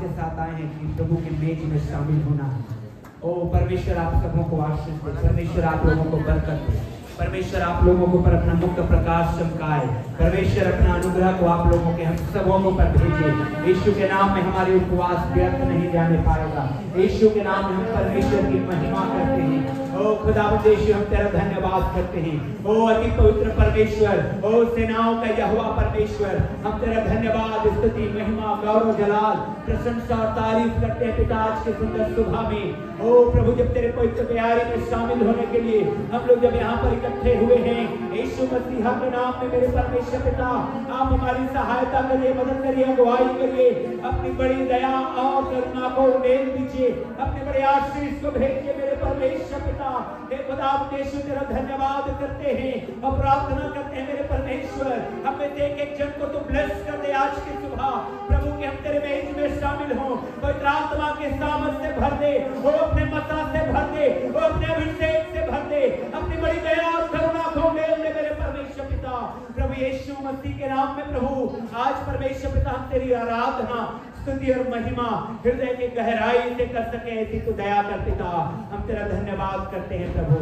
के साथ आए हैं कि प्रभु के मेज में शामिल होना है। ओ परमेश्वर आप सबों को आशीष दे, परमेश्वर आप लोगों को बरकत दे, परमेश्वर आप लोगों को पर अपना मुक्त प्रकाश चमकाए, परमेश्वर अपना अनुग्रह को आप लोगों के हम सबों को पर भेजे। यीशु के नाम में हमारे उपवास व्यर्थ नहीं जाने पाएगा। यीशु के नाम में हम परमेश्वर की महिमा करते हैं। ओ खुदावंद यीशु हम तेरा धन्यवाद करते हैं। ओ अति पवित्र परमेश्वर, ओ सेनाओं का यहोवा परमेश्वर, हम तेरा धन्यवाद, स्तुति, महिमा, गौरव, जलाल, प्रशंसा और तारीफ करते हैं पिता आज के सुंदर सुबह में। ओ प्रभु जब तेरे पवित्र प्यारे में शामिल होने के लिए हम लोग जब यहाँ पर इकट्ठे हुए हैं, यीशु मसीह के नाम में मेरे परमेश्वर पिता आप हमारी सहायता करिए, मदद करिए, अगुवाई करिए, अपनी बड़ी दया और करुणा को उड़ेल दीजिए, अपने बड़े आशीष को भेजिए मेरे परमेश्वर पिता। हे खुदावंद यीशु तेरा धन्यवाद करते हैं और प्रार्थना करते हैं मेरे परमेश्वर, हमें एक एक जन को तू ब्लेस कर दे आज की सुबह प्रभु के हम तेरे मेज में शामिल हों। पवित्र आत्मा के सामर्थ से भर दे, वो अपने मसा से भर दे, वो अपने अभिषेक से भर दे, अपनी बड़ी दया और करुणा को मेल दे मेरे परमेश्वर पिता। प्रभु यीशु मसीह के नाम में प्रभु आज परमेश्वर पिता हम तेरी आराधना, स्तुति और महिमा हृदय की गहराई से कर सके ऐसी तो दया कर पिता। हम तेरा धन्यवाद करते हैं प्रभु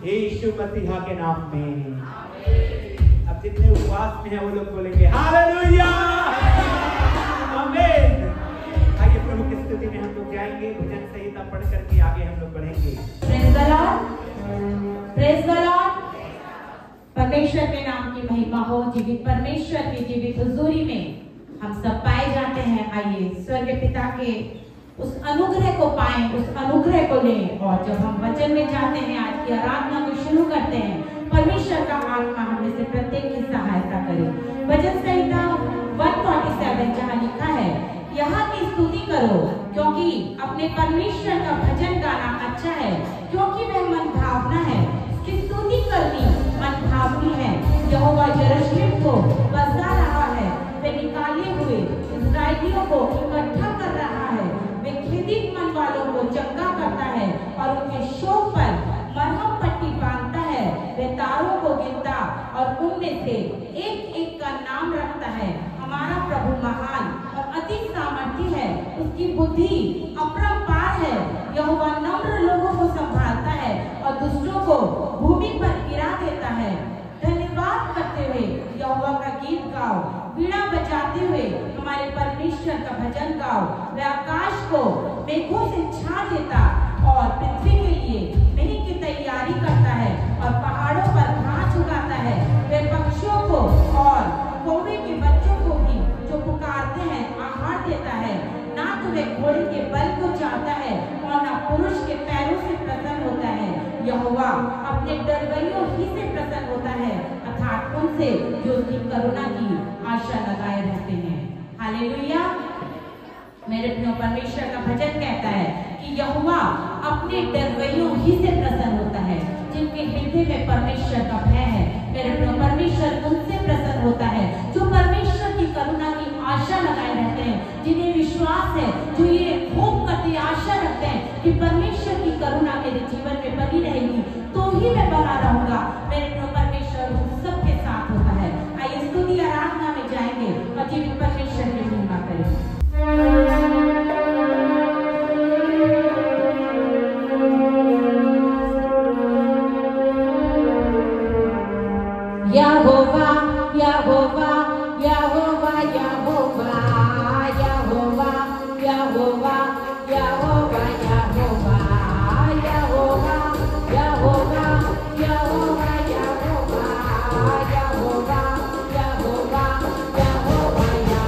यीशु मसीह के नाम में। अब जितने उपवास में हैं वो लोग बोलेंगे हालेलुया, आमीन। आइए प्रभु की स्तुति में हम लोग जाएंगे, भजन संहिता पढ़ करके आगे हम लोग बढ़ेंगे। Praise the Lord, praise the Lord. परमेश्वर के नाम की महिमा हो। जीवित परमेश्वर की जीवित हुजूरी में हम सब पाए जाते हैं। आइए स्वर्ग पिता के उस अनुग्रह को पाएं, उस अनुग्रह को लें और जब हम वचन में जाते हैं, आज की आराधना को शुरू करते हैं, परमेश्वर का आत्मा हमें से प्रत्येक की सहायता करे। भजन संहिता 147 जहाँ लिखा है, यहाँ की स्तुति करो क्योंकि अपने परमेश्वर का भजन गाना अच्छा है, क्योंकि वह मन भावना है। इसकी स्तुति करनी मन भावनी है। यहोवा यरूशलेम को बसा रहा है, वे निकाले हुए इस्राएलियों को इकट्ठा कर रहा है। वे खेदित मन वालों को चंगा करता है और उनके शोक पर मरहम पट्टी बांधता है। वे तारों को गिनता और उनमें से एक एक का नाम रखता है। हमारा प्रभु महान और अति सामर्थी है, उसकी बुद्धि अपरंपार है। यहोवा नम्र लोगों को संभालता है और दुष्टों को भूमि पर गिरा देता है। धन्यवाद करते हुए यहोवा का गीत गाओ, वीणा बजाते हुए हमारे परमेश्वर का भजन गाओ। वह आकाश को मेघों से छा देता और पृथ्वी के लिए मेघ की तैयारी करता है और पहाड़ों पर घास उगाता है। वह पक्षियों को और कौवे के बच्चों को भी जो पुकारते हैं आहार देता है। ना तो वह घोड़े के बल को चाहता है और ना पुरुष के पैरों से प्रसन्न होता है। यहोवा अपने डरवैयों ही से प्रसन्न होता है, अर्थात उनसे जो उसकी करुणा की आशा लगाए रहते हैं। हालेलुया। मेरे प्रिय परमेश्वर का भजन कहता है कि यहोवा अपने डरवैयों ही से प्रसन्न होता है, जिनके हृदय में परमेश्वर का भय है। मेरे प्रिय परमेश्वर उनसे प्रसन्न होता है जो परमेश्वर की करुणा की आशा लगाए रहते हैं, जिन्हें विश्वास है, जो ये होप करते आशा रखते हैं कि परमेश्वर की करुणा मेरे जीवन में बनी रहेगी तो ही मैं बना रहूंगा। मेरे प्रिय परमेश्वर सबके साथ होता है। आइए स्तुति आराधना में जाएंगे और जीवित परमेश्वर की महिमा करेंगे। यहोवा यहोवा यहोवा यहोवा यहोवा यहोवा यहोवा यहोवा यहोवा यहोवा यहोवा यहोवा यहोवा यहोवा यहोवा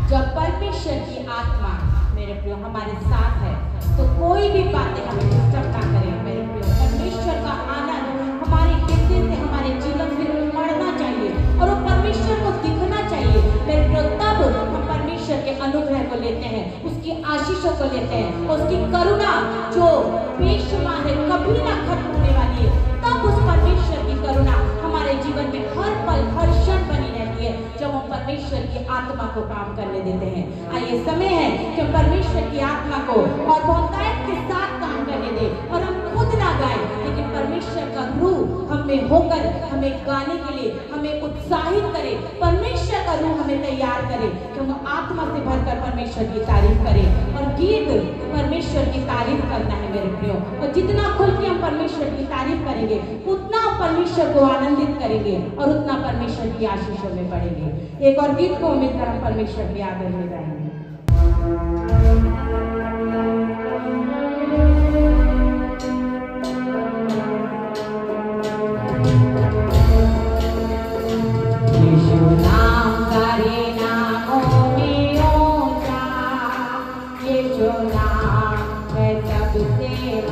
जब परमेश्वर की आत्मा मेरे प्रियो हमारे साथ है तो कोई भी बातें हमें डिस्टर्ब ना करें मेरे प्रियो। परमेश्वर का आनंद हमारे हृदय से हमारे जीवन में उमड़ना चाहिए और वो परमेश्वर को दिखना चाहिए मेरे प्रियो। तब हम परमेश्वर के अनुग्रह को लेते हैं, उसकी आशीषों को लेते हैं, उसकी करुणा जो बेशुमार है, कभी ना खत्म होने वाली है। तब उस परमेश्वर की करुणा हमारे जीवन में हर पल हर क्षण बनी रहती है जब हम परमेश्वर की आत्मा को काम करने देते हैं। आइए समय है कि हम परमेश्वर की आत्मा को और बहुतायत के साथ काम करने दें और हम खुद ना गाएं, लेकिन परमेश्वर का रूह हमें होकर हमें गाने के लिए हमें उत्साहित करे। परमेश्वर का रूह हमें तैयार करे कि हम आत्मा से भरकर परमेश्वर की तारीफ करें। और गीत परमेश्वर की तारीफ करना है मेरे प्रियो, और जितना खुल के हम परमेश्वर की तारीफ करेंगे उतना परमेश्वर को आनंदित करेंगे और उतना परमेश्वर की आशीषों में बढ़ेंगे। एक और गीत को मिलकर हम परमेश्वर के आदर में गाएंगे। Yeah.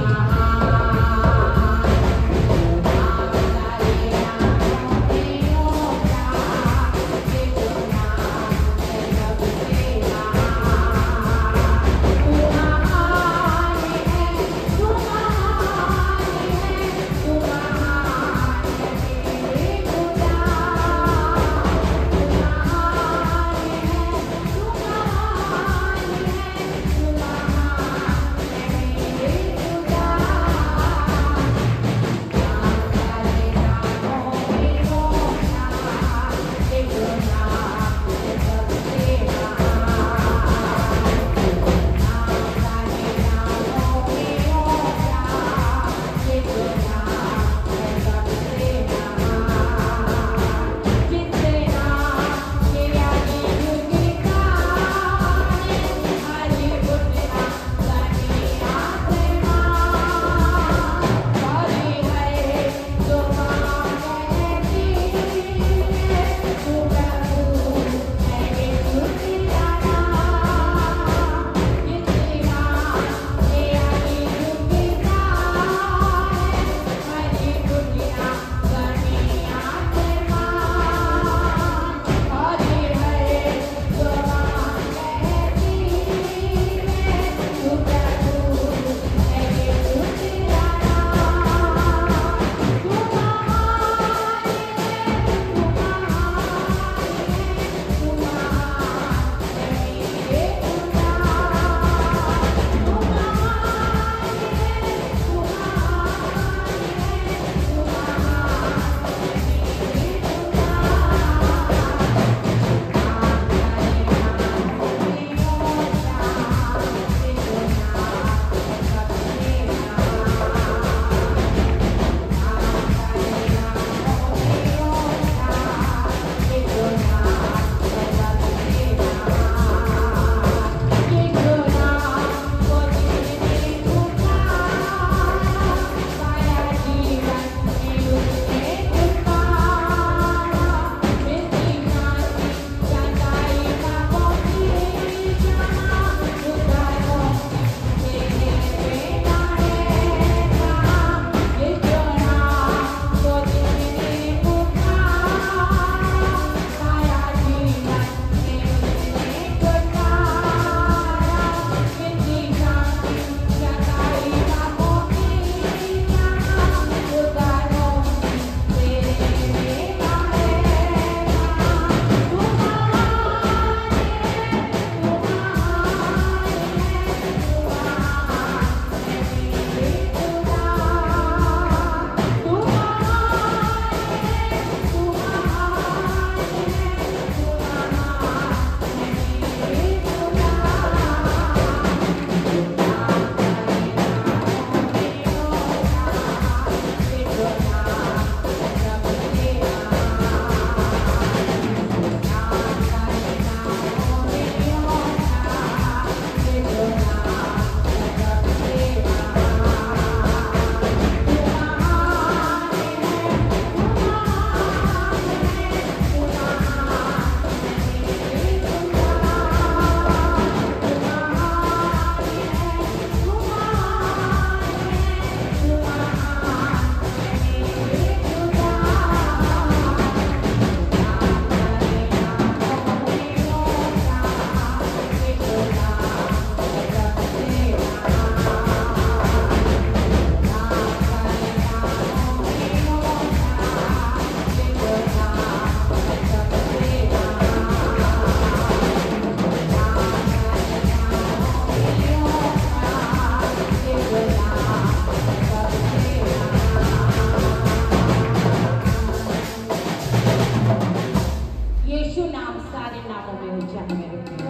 सोचा है मेरे प्रिय,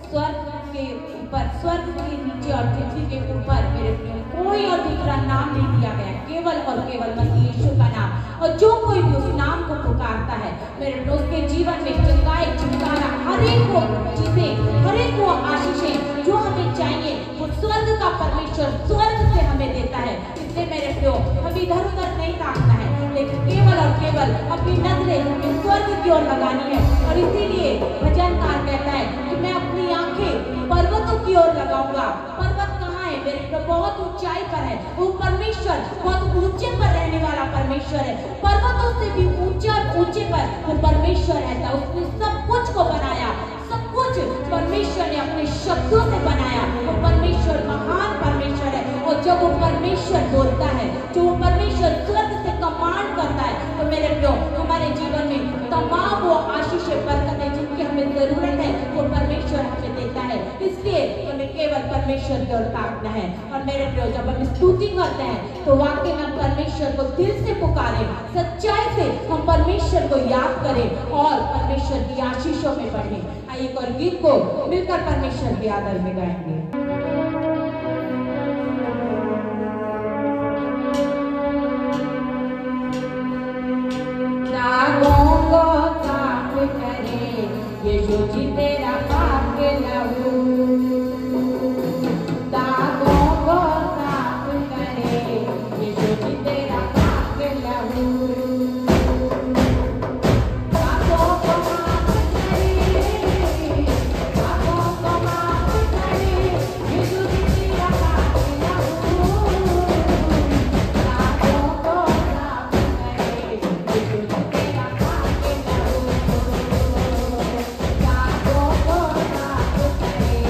स्वर्ग के ऊपर, स्वर्ग के नीचे और पृथ्वी के ऊपर मेरे प्रिय कोई और दूसरा नाम नहीं दिया गया, केवल और केवल मसीह यीशु का नाम। और जो कोई भी उस नाम को पुकारता है मेरे प्रिय, उसके जीवन में चंगाई, छुटकारा, हर एक को चीजें, हर एक को आशीषें जो हमें चाहिए वो स्वर्ग का परमेश्वर स्वर्ग से हमें देता है। इसलिए मेरे प्रियो हम इधर उधर नहीं ताकना है, लेकिन केवल और केवल अपनी नजरें हमें स्वर्ग की ओर लगानी है। और इसीलिए भजनकार कहता है कि मैं अपनी आंखें पर्वतों की ओर लगाऊंगा। पर्वत कहाँ है मेरे प्रियो? बहुत ऊंचाई पर है। वो परमेश्वर बहुत ऊंचे पर रहने वाला परमेश्वर है, पर्वतों से भी ऊंचे पर वो परमेश्वर रहता है। उसने सब कुछ को बनाया, सब कुछ परमेश्वर ने अपने शब्दों से बनाया। वो परमेश्वर महान परमेश्वर है। और जब वो परमेश्वर बोलता है, जो वो परमेश्वर स्वर्ग से कमांड करता है, तो मेरे प्रियो हमारे जीवन में तमाम वो आशीषें, बरकतें जिनकी हमें जरूरत है वो परमेश्वर हमें देता है। इसलिए हमें केवल परमेश्वर की ओर ताकना है। और मेरे प्रियो जब हम स्तुति करते हैं तो वाकई में हम परमेश्वर को दिल से पुकारें, सच्चाई से हम परमेश्वर को याद करें और परमेश्वर की आशीषों में बढ़ें। आइए एक और गीत को मिलकर परमेश्वर के आदर में गाएंगे। रागों को साफ करे यीशु जी तेरा पाक लहू, दागों को साफ करे यीशु जी तेरा पाक लहू, पापों को माफ करे, पापों को माफ करे यीशु जी तेरा पाक लहू, दागों को साफ करे यीशु जी तेरा पाक लहू, दागों को साफ करे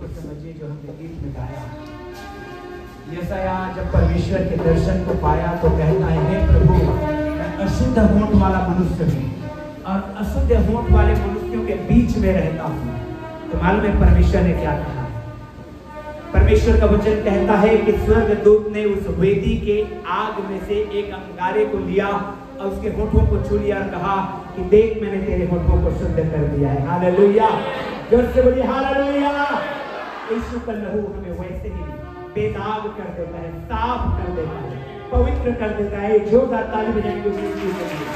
को समझिए जो हमने गीत में गाया। यशायाह जब परमेश्वर के दर्शन को पाया तो कहता है, हे प्रभु, मैं अशुद्ध होंठ वाला मनुष्य हूँ और अशुद्ध होंठ वाले मनुष्यों के बीच में रहता हूँ। तो मालूम है परमेश्वर ने क्या कहा? परमेश्वर का वचन कहता है कि स्वर्गदूत ने उस वेदी के आग में से एक अंगारे को लिया और उसके होठों को छू लिया और कहा कि देख, मैंने तेरे होठों को शुद्ध कर दिया है। हालेलुया, जोर से बोलिए हालेलुया। यीशु का लहू हमें वैसे ही बेदाग कर देता है, साफ कर देता है, पवित्र कर देता है। जोरदार ताली बजाएंगे उस चीज के लिए,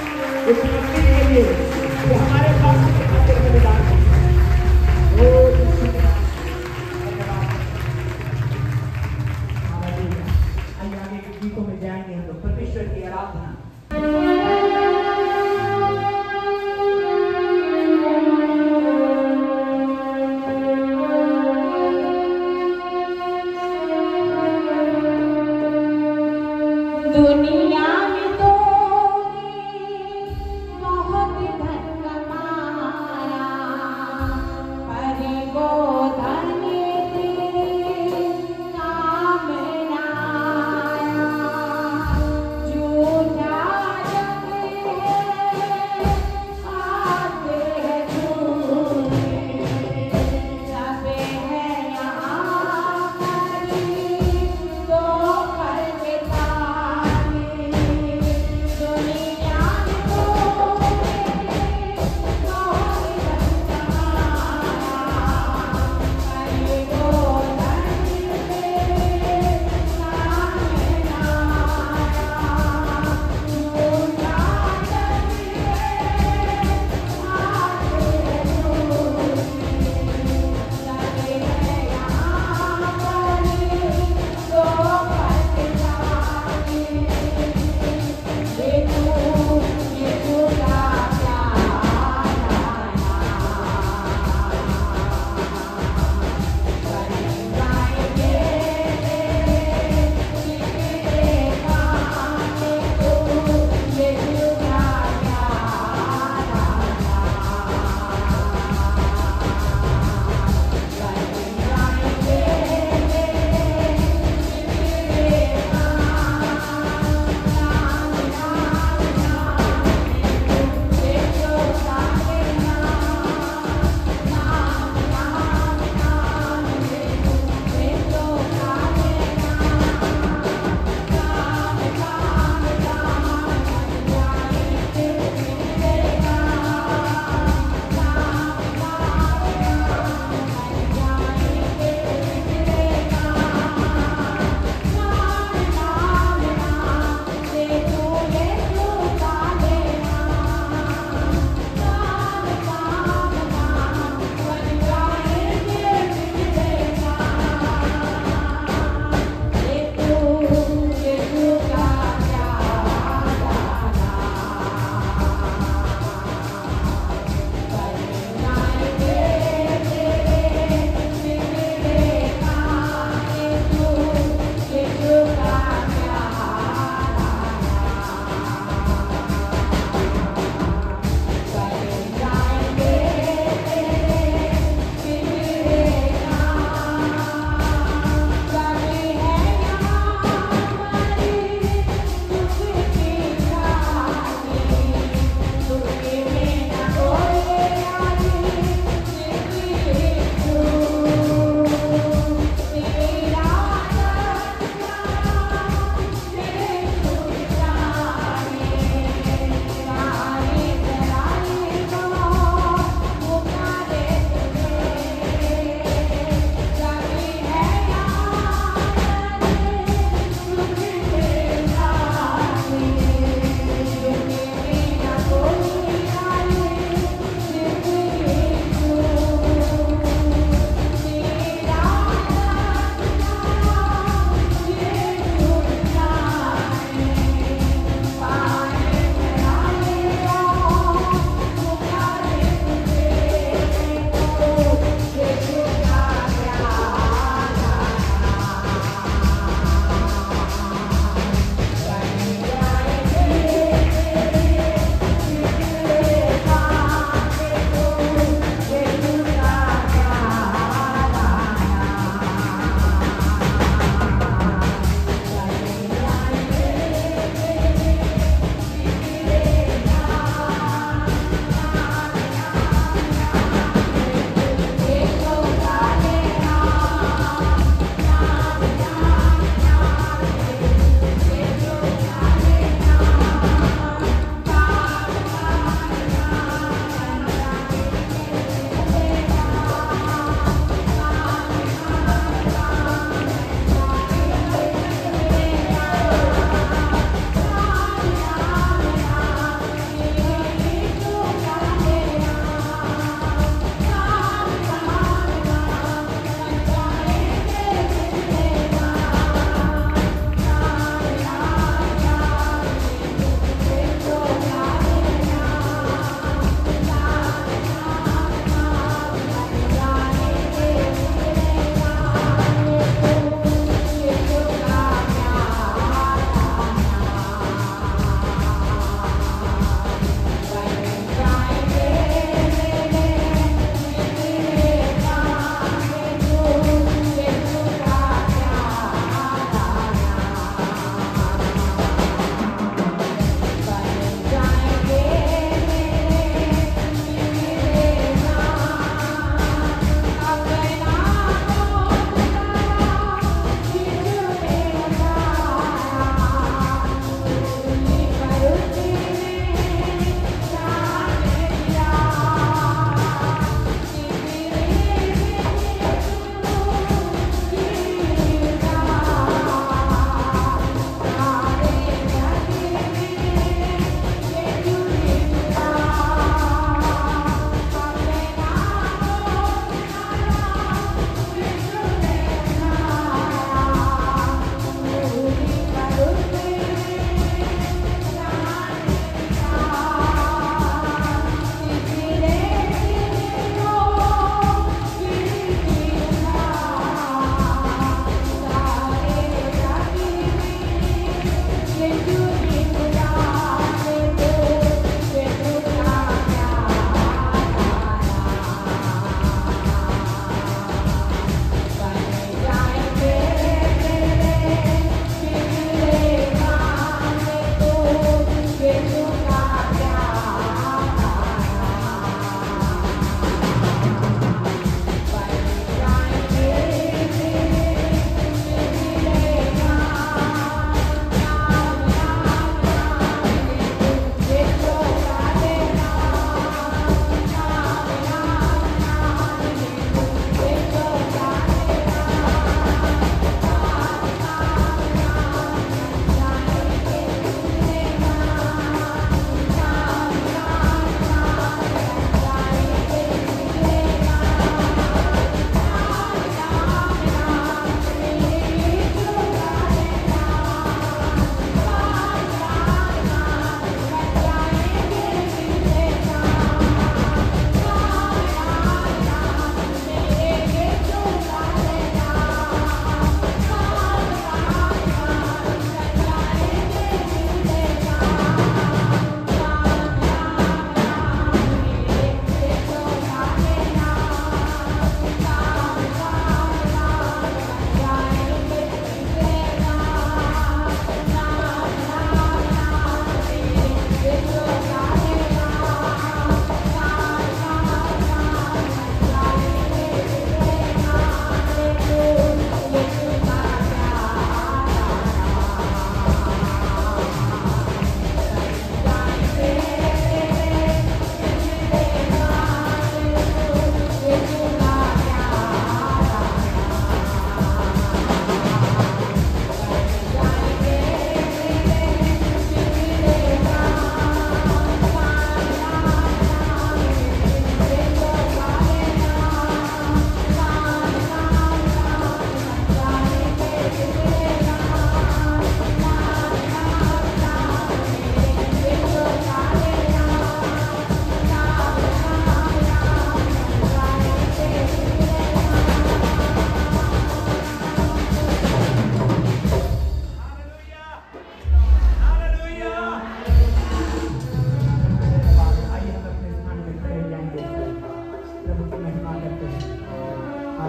उस व्यक्ति के लिए जो हमारे पास के खातिर में बेदाग है। ओ यीशु के नाम आइए आगे के गीतों में जाएंगे हम लोग परमेश्वर की आराधना। दुनिया में तो बहुत धन कमा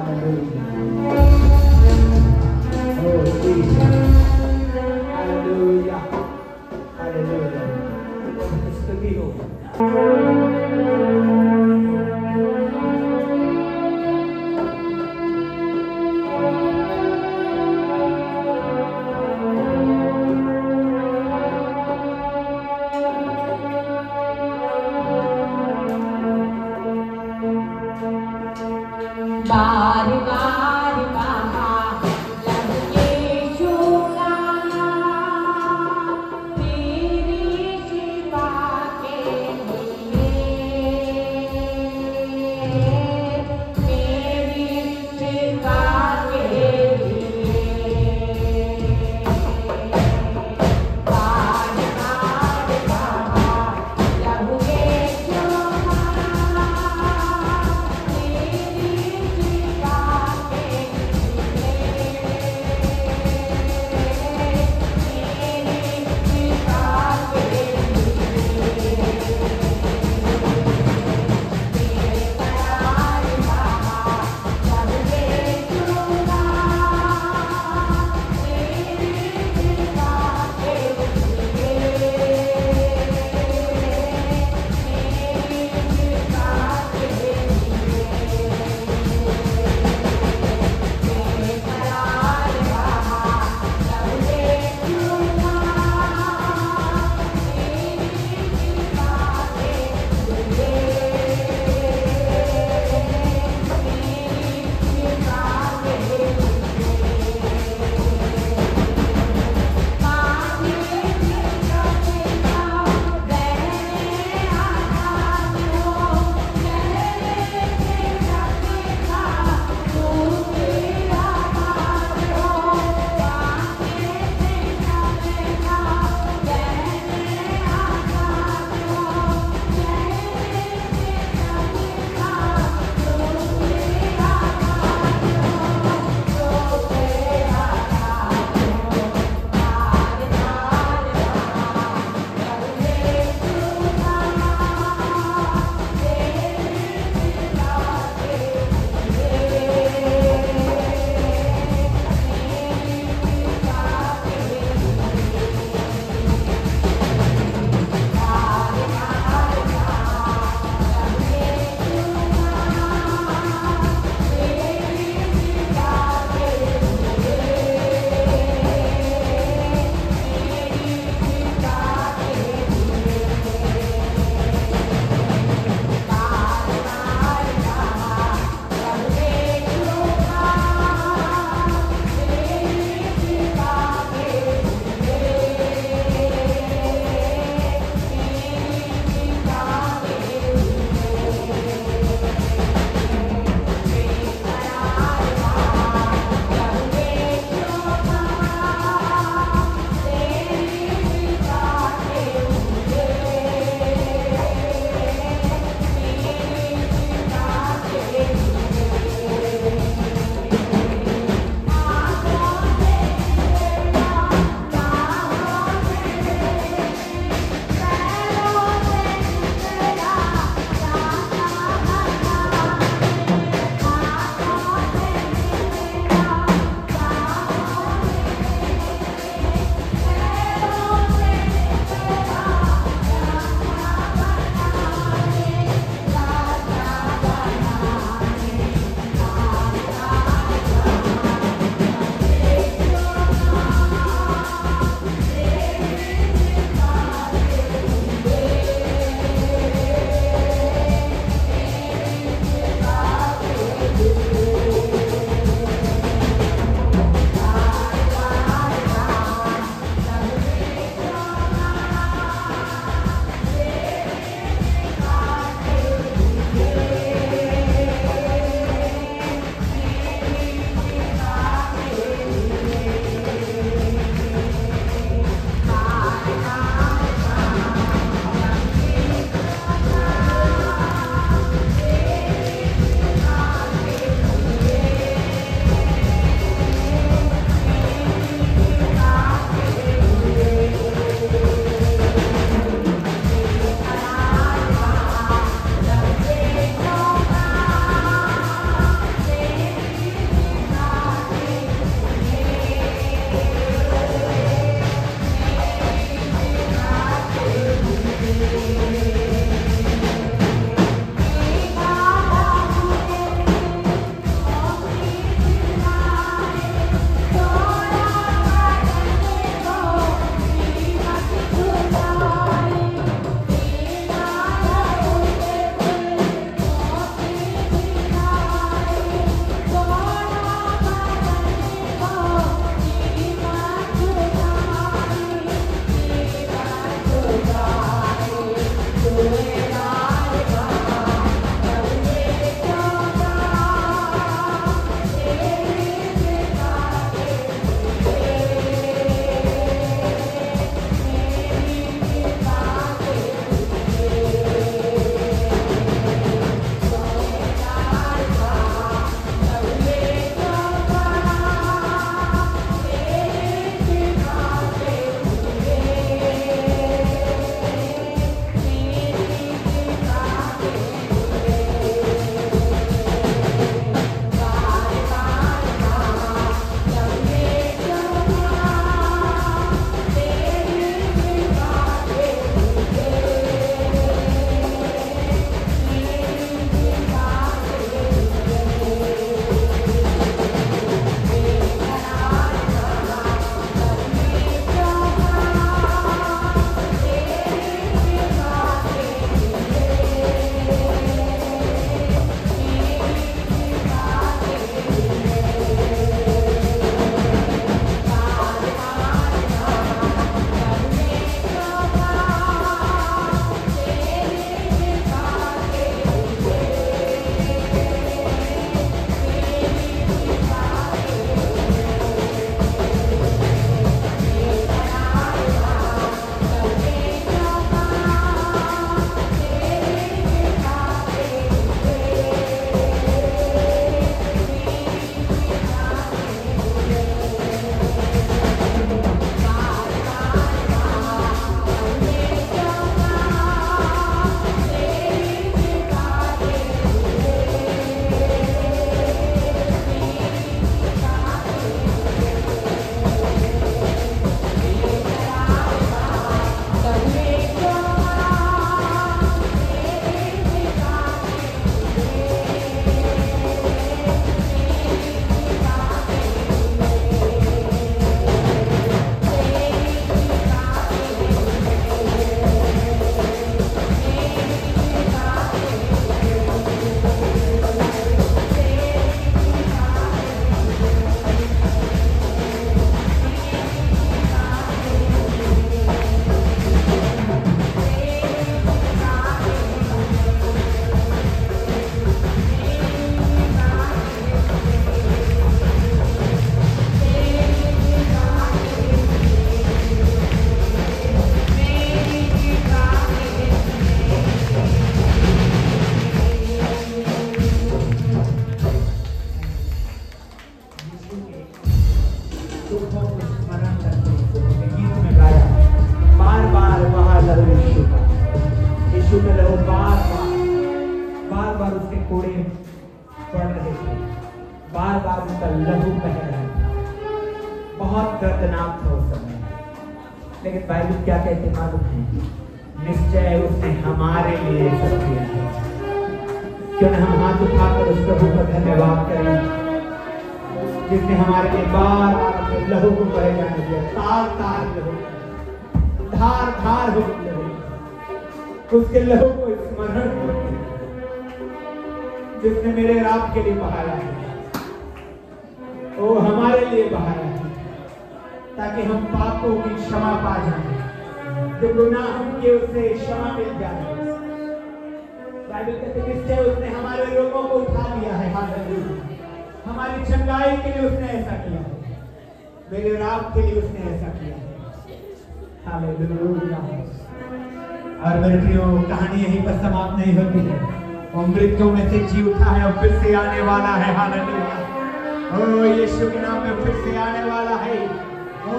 Oh, Jesus. Hallelujah. Hallelujah. स्तुति हो। बार बार कहा जब यीशु का तेरी सेवा के लिए, तेरी सेवा के लिए बार बार कहा जब यीशु का तेरी सेवा बार बार उनका लहू बह रहा था, बहुत दर्दनाक था उस समय। लेकिन बाइबल क्या कहते मालूम है? निश्चय उसने हमारे लिए सब किया है। क्यों न हम हाथ उठाकर उस प्रभु का धन्यवाद करें जिसने हमारे लिए बार बार अपने लहू को बह जाने दिया, तार तार लहू, धार धार हो लहू, उसके लहू को स्मरण जिसने मेरे और आपके लिए बहाया है, वो हमारे लिए बहाया है ताकि हम पापों की क्षमा पा जाएं, जो गुनाह किए उससे क्षमा मिल जाए। बाइबल कहते हैं निश्चय उसने हमारे रोगों को उठा लिया है, हालेलुया। हमारी चंगाई के लिए उसने ऐसा किया है, मेरे और आपके लिए उसने ऐसा किया है, हालेलुया। और मेरे प्रियो, कहानी यहीं पर समाप्त नहीं होती है। वो मृत्यु में से जी उठा है और फिर से आने वाला है, हालेलुया। ओ यीशु के नाम में फिर से आने वाला है। ओ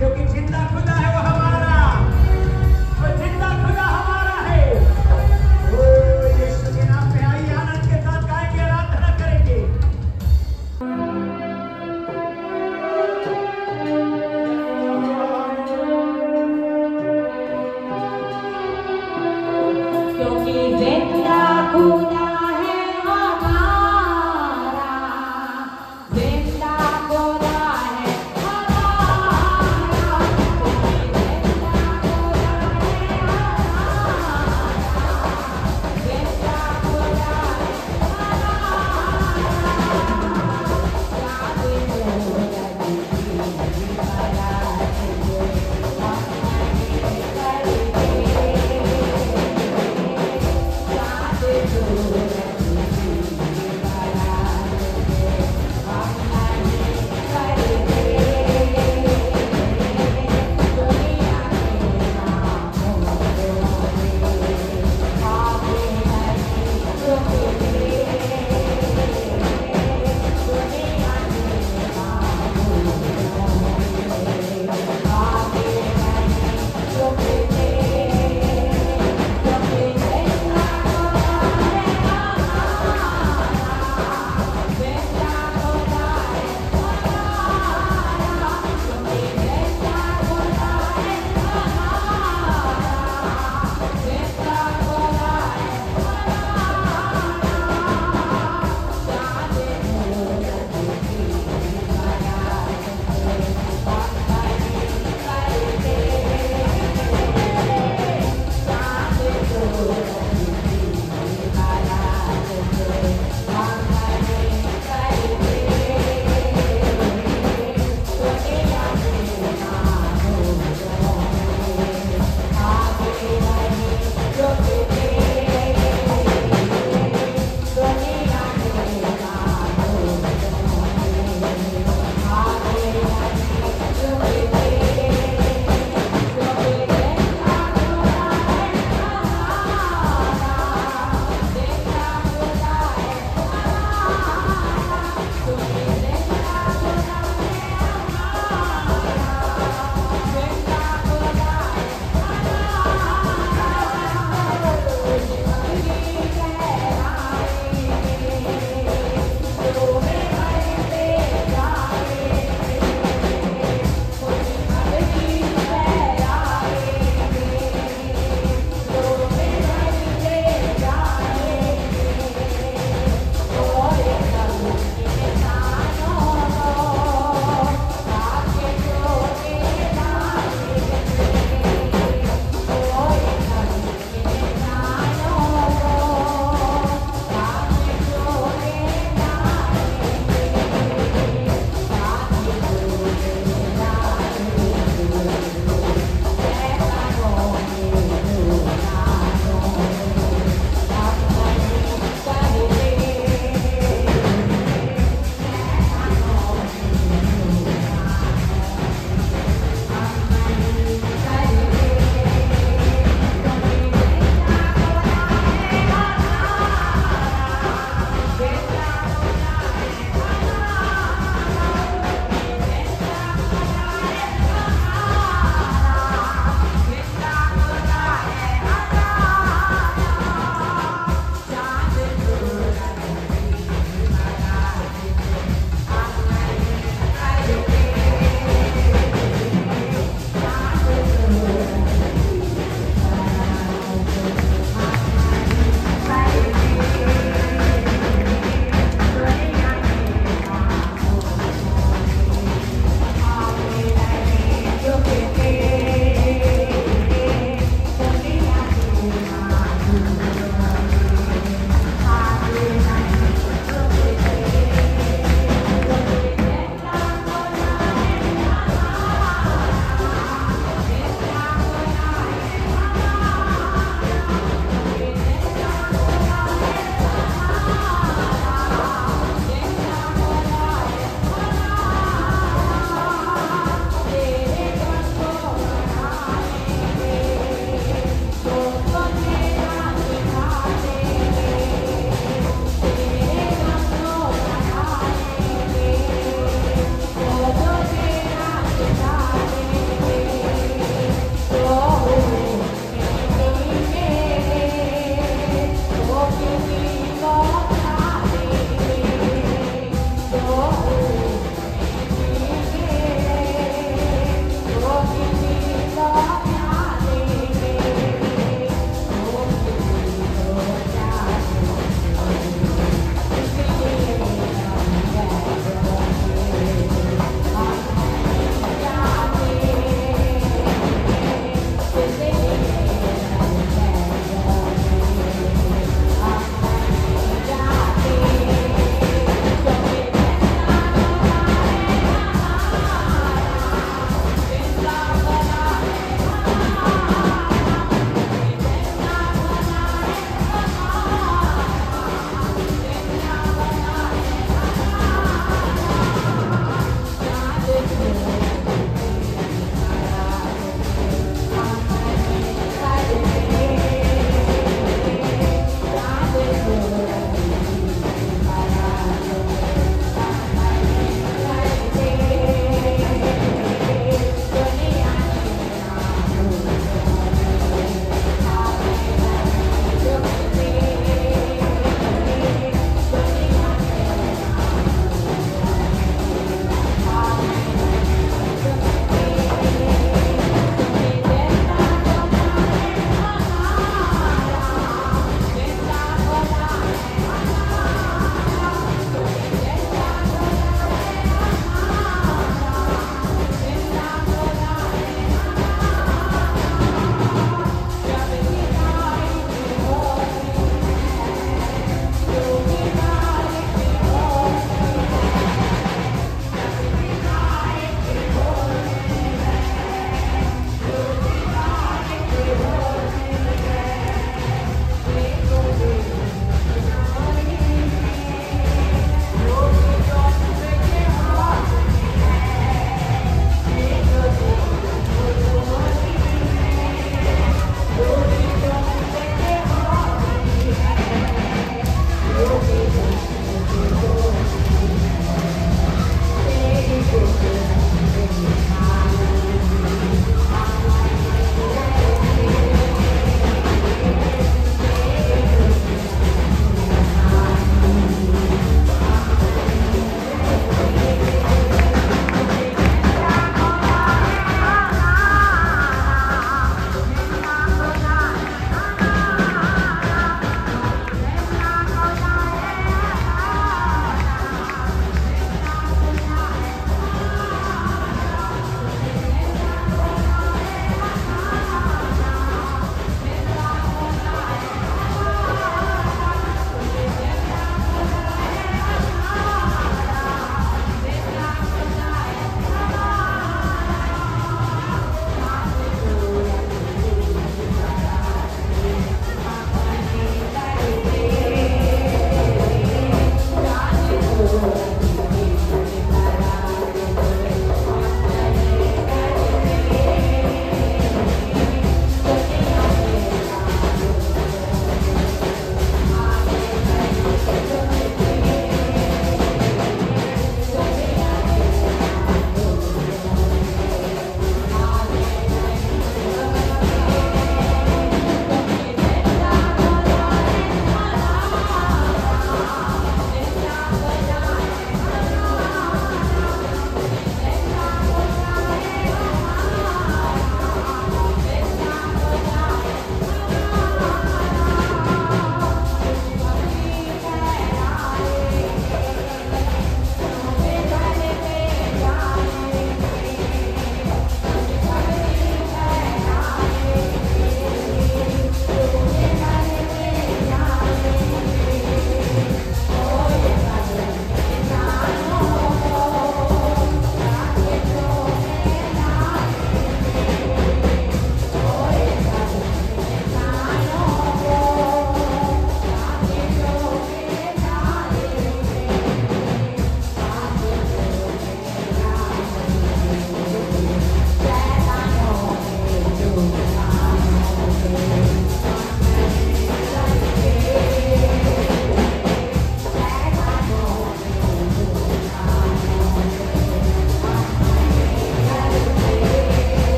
जो कि जिंदा खुदा है वो हमारा, वो जिंदा खुदा हमारा है। ओ यीशु के नाम में आइए, आनंद के साथ गाएंगे, आराधना करेंगे। क्योंकि जिंदा खुदा है हमारा,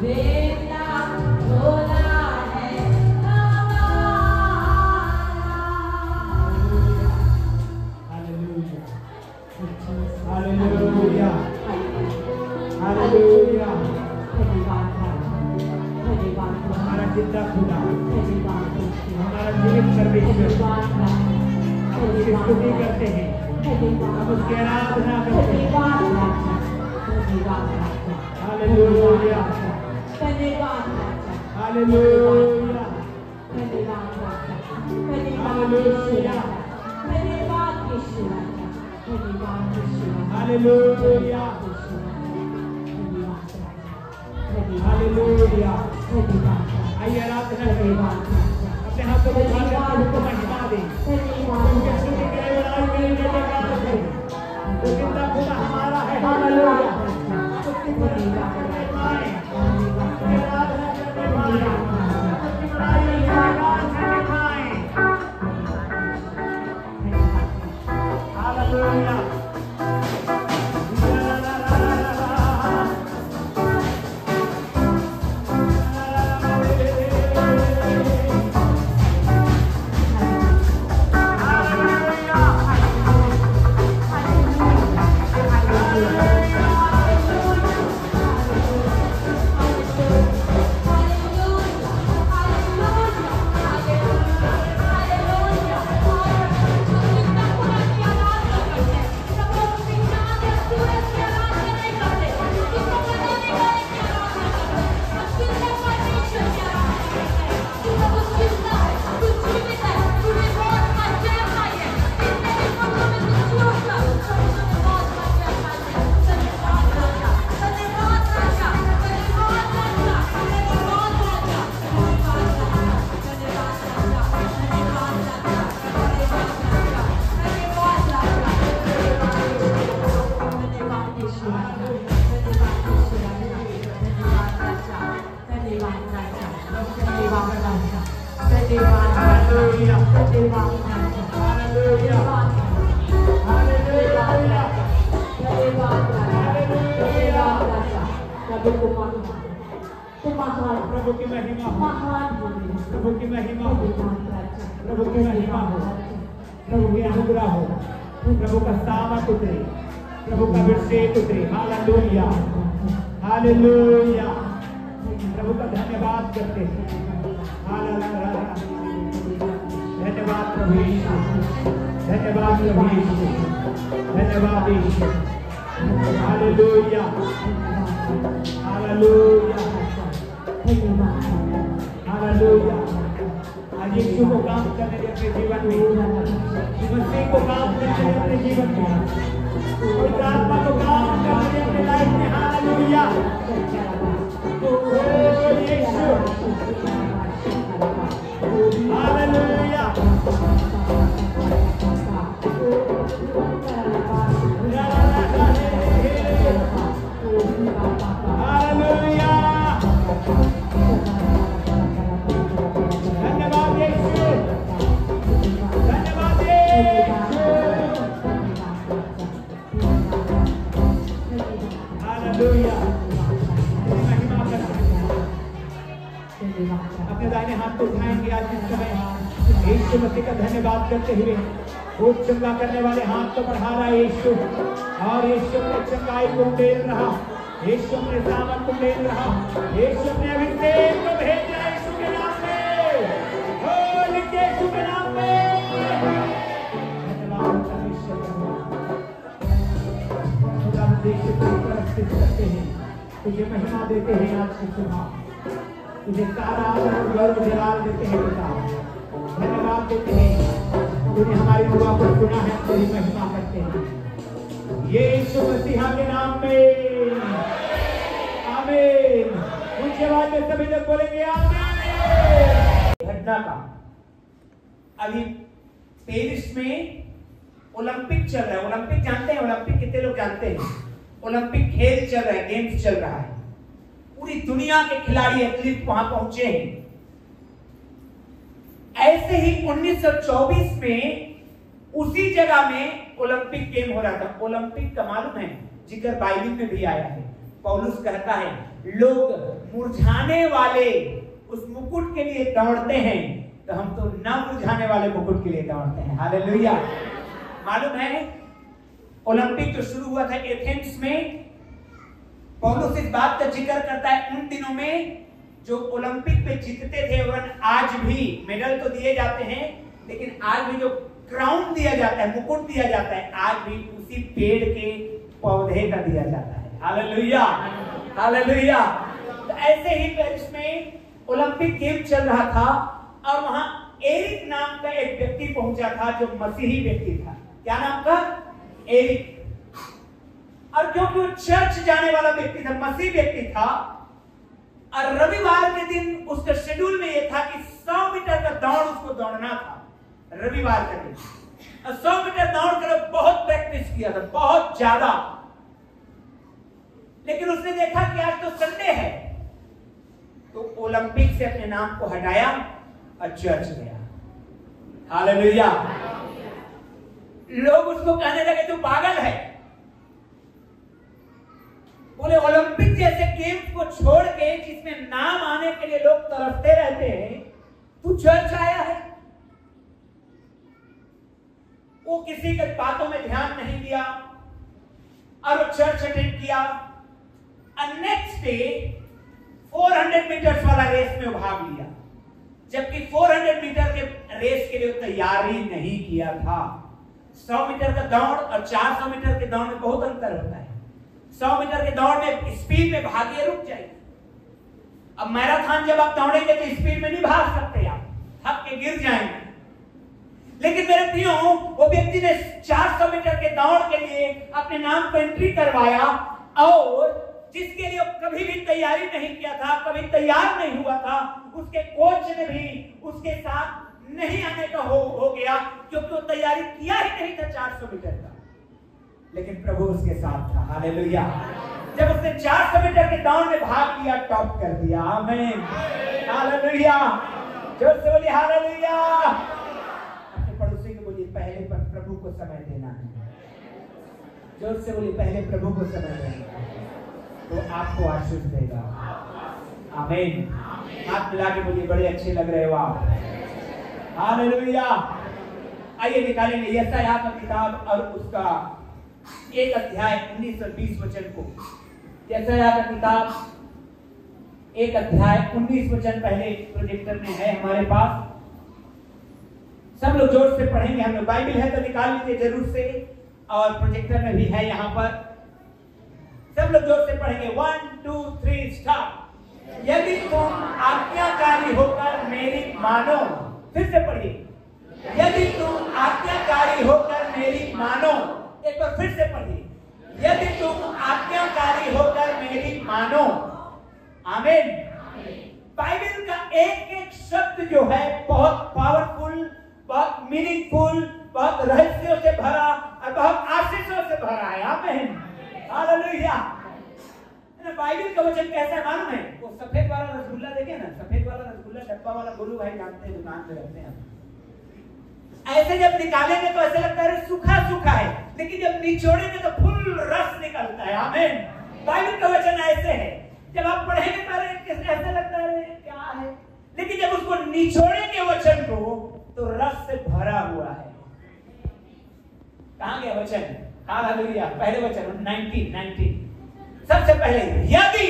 बेटा भोला है हमारा। Hallelujah hallelujah hallelujah. हमारा जिंदा खुदा, हमारा जीवित परमेश्वर, हम उसकी स्तुति करते हैं, हम उसकी आराधना करते हैं। Hallelujah hallelujah hallelujah hallelujah hallelujah. आइए आराधना करें, अपने हाथों को उठाकर प्रभु को महिमा दें, उनके स्तुति करें और आज मेरे जयकार करें। वो जिंदा खुदा हमारा है। हालेलुया। उसकी महिमा करने पाए, उसकी आराधना करने पाए, उसकी बड़ाई और जयकार करने पाए। हालेलुया। प्रभु की महिमा हो, प्रभु की महिमा हो, प्रभु की महिमा हो, प्रभु की अनुग्रह हो, प्रभु का सामर्थ उतरे, प्रभु का अभिषेक उतरे। Hallelujah hallelujah. प्रभु का धन्यवाद करते हैं। हालेलुया। धन्यवाद प्रभु यीशु, धन्यवाद प्रभु यीशु, धन्यवाद यीशु। Hallelujah hallelujah hallelujah. आज यीशु को काम करने दे अपने जीवन में, मसीह को काम करने दे अपने जीवन में, पवित्र आत्मा को काम करने दे अपने लाइफ में। हालेलुया यीशु हालेलुया हालेलुया। धन्यवाद यीशु, धन्यवाद यीशु। हालेलुया। महिमा करते हैं। अपने दाहिने हाथ को उठाएंगे आज इस समय यीशु मसीह का धन्यवाद करते हुए। भूत चंगा करने वाले हाथ को बढ़ा रहा है यीशु, और यीशु अपने चंगाई को उड़ेल रहा, यीशु अपने सामर्थ को उड़ेल रहा, यीशु अपने अभिषेक को भेज रहा है यीशु के नाम में। हो लिख यीशु के नाम में। धन्यवाद परमेश्वर खुदा देश को प्रस्तुत करते हैं, तुझे महिमा देते हैं आज की सुबह, तुझे सारा आदर और गौरव जलाल देते हैं पिता। धन्यवाद देते हैं, तूने हमारी दुआ को सुना है, तेरी महिमा करते हैं यीशु मसीह के नाम में। आमीन। ऊंची आवाज में सभी लोग बोलेंगे आमीन। घटना का अभी पेरिस में ओलंपिक चल रहा है। ओलंपिक जानते हैं? ओलंपिक कितने लोग जानते हैं? ओलंपिक खेल चल रहा है, गेम्स चल रहा है। पूरी दुनिया के खिलाड़ी एथलीट वहां पहुंचे हैं। ऐसे ही 1924 में उसी जगह में ओलंपिक गेम हो रहा था। ओलंपिक का मालूम है जिक्र बाइबल में भी आया है। पौलुस कहता है लोग मुरझाने वाले उस मुकुट के लिए दौड़ते हैं, तो हम तो न मुरझाने वाले मुकुट के लिए दौड़ते हैं। हालेलुया। मालूम है ओलंपिक जो शुरू हुआ था एथेंस में, पौलुस इस बात का जिक्र करता है उन दिनों में जो ओलंपिक में जीतते थे, और आज भी मेडल तो दिए जाते हैं, लेकिन आज भी जो क्राउन दिया जाता है, मुकुट दिया जाता है, आज भी उसी पेड़ के पौधे का दिया जाता है। Hallelujah, hallelujah. तो ऐसे ही पेरिस में ओलंपिक गेम चल रहा था, और वहां एरिक नाम का एक व्यक्ति पहुंचा था जो मसीही व्यक्ति था। क्या नाम था? एरिक। और क्योंकि वो चर्च जाने वाला व्यक्ति था, मसीह व्यक्ति था, और रविवार के दिन उसका शेड्यूल में यह था कि 100 मीटर का दौड़ उसको दौड़ना था रविवार के दिन। 100 मीटर दौड़ कर बहुत प्रैक्टिस किया था, बहुत ज्यादा। लेकिन उसने देखा कि आज तो संडे है, तो ओलंपिक से अपने नाम को हटाया और चर्च गया। हालेलुया। लोग उसको कहने लगे तू पागल है। बोले ओलंपिक जैसे गेम को छोड़ के जिसमें नाम आने के लिए लोग तरसते रहते हैं, तू चर्च आया है। वो किसी के बातों में ध्यान नहीं दिया और वो चर्च अटेंड किया। नेक्स्ट डे 400 मीटर्स वाला रेस में भाग लिया, जबकि 400 मीटर के रेस के लिए तैयारी नहीं किया था। 100 मीटर का दौड़ और 400 मीटर के दौड़ में बहुत अंतर होता है। 100 मीटर के दौड़ में स्पीड में भागिए रुक जाएगी। अब मैराथन जब आप दौड़ेंगे तो स्पीड में नहीं भाग सकते, आप थक के गिर जाएंगे। लेकिन मेरे प्रियो, वो व्यक्ति ने 400 मीटर के दौड़ के लिए अपने नाम को एंट्री करवाया, और जिसके लिए कभी भी तैयारी नहीं किया था, कभी तैयार नहीं हुआ था, उसके कोच ने भी उसके साथ नहीं आने का हो गया, क्योंकि वो तैयारी किया ही नहीं था 400 मीटर का। लेकिन प्रभु उसके साथ था। हालेलुया। जब उसने 400 मीटर के दौड़ में भाग लिया, टॉप कर दिया। आमीन, हालेलुया। जोर से बोलिए हालेलुया। अपने पड़ोसी को बोलिए पहले पर प्रभु को समय देना है। जोर से बोलिए पहले प्रभु को समय देना है, तो आपको आशीष देगा। आमीन। हाथ मिला के बोलिए बड़े अच्छे लग रहे हो आप। हालेलुया। आइए निकालेंगे यशायाह का किताब और उसका 1 अध्याय 19 और 20 वचन को। यशायाह का किताब 1 अध्याय 19 वचन पहले प्रोजेक्टर में है हमारे पास। सब लोग जोर से पढ़ेंगे। हम लोग बाइबल है तो निकाल लीजिए जरूर से, और प्रोजेक्टर में भी है यहाँ पर। सब लोग जोर से पढ़ेंगे। 1 2 3 स्टार्ट। यदि तुम आज्ञाकारी होकर मेरी मानो, फिर से पढ़िए। यदि तुम आज्ञाकारी होकर मेरी मानो, एक बार फिर से पढ़िए। यदि तुम आज्ञाकारी होकर मेरी मानो। आमीन। बाइबल का एक एक शब्द जो है बहुत पावरफुल, बहुत मीनिंगफुल, बहुत रहस्यों से भरा और बहुत आशीषों से भरा है। आमीन, हालेलुया। बाइबल का वचन कैसा है मालूम है? वो सफेद वाला रसगुल्ला देखे ना, सफेद वाला रसगुल्ला डब्बा वाला, गोलू भाई जानते हैं, दुकान पे रखते हैं। ऐसे जब निकालेंगे तो ऐसे लगता है सूखा सूखा है, लेकिन जब निचोड़ेंगे तो फुल रस निकलता है। आमीन। बाइबल का वचन ऐसे है, जब आप पढ़ेंगे तो ऐसे लगता है क्या है, लेकिन जब उसको निचोड़ेंगे वचन को तो रस से भरा हुआ है। कहां गया वचन? हालेलुया। पहले वचन 19 सबसे पहले यदि,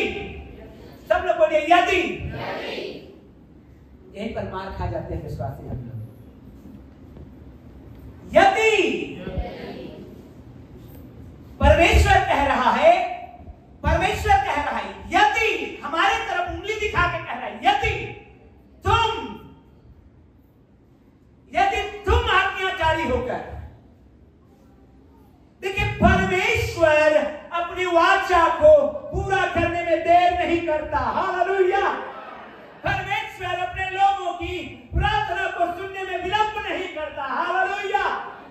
सब लोग बोलिए यदि। यहीं पर मार खा जाते हैं विश्वासी हम लोग। यदि परमेश्वर कह रहा है, परमेश्वर कह रहा है, यदि हमारे तरफ उंगली दिखा के कह रहा है, यदि तुम आज्ञाकारी होकर। देखिए परमेश्वर अपनी वाचा को पूरा करने में देर नहीं करता। हालेलुया। परमेश्वर अपने लोगों की प्रार्थना को सुनने में विलंब नहीं करता। हालेलुया।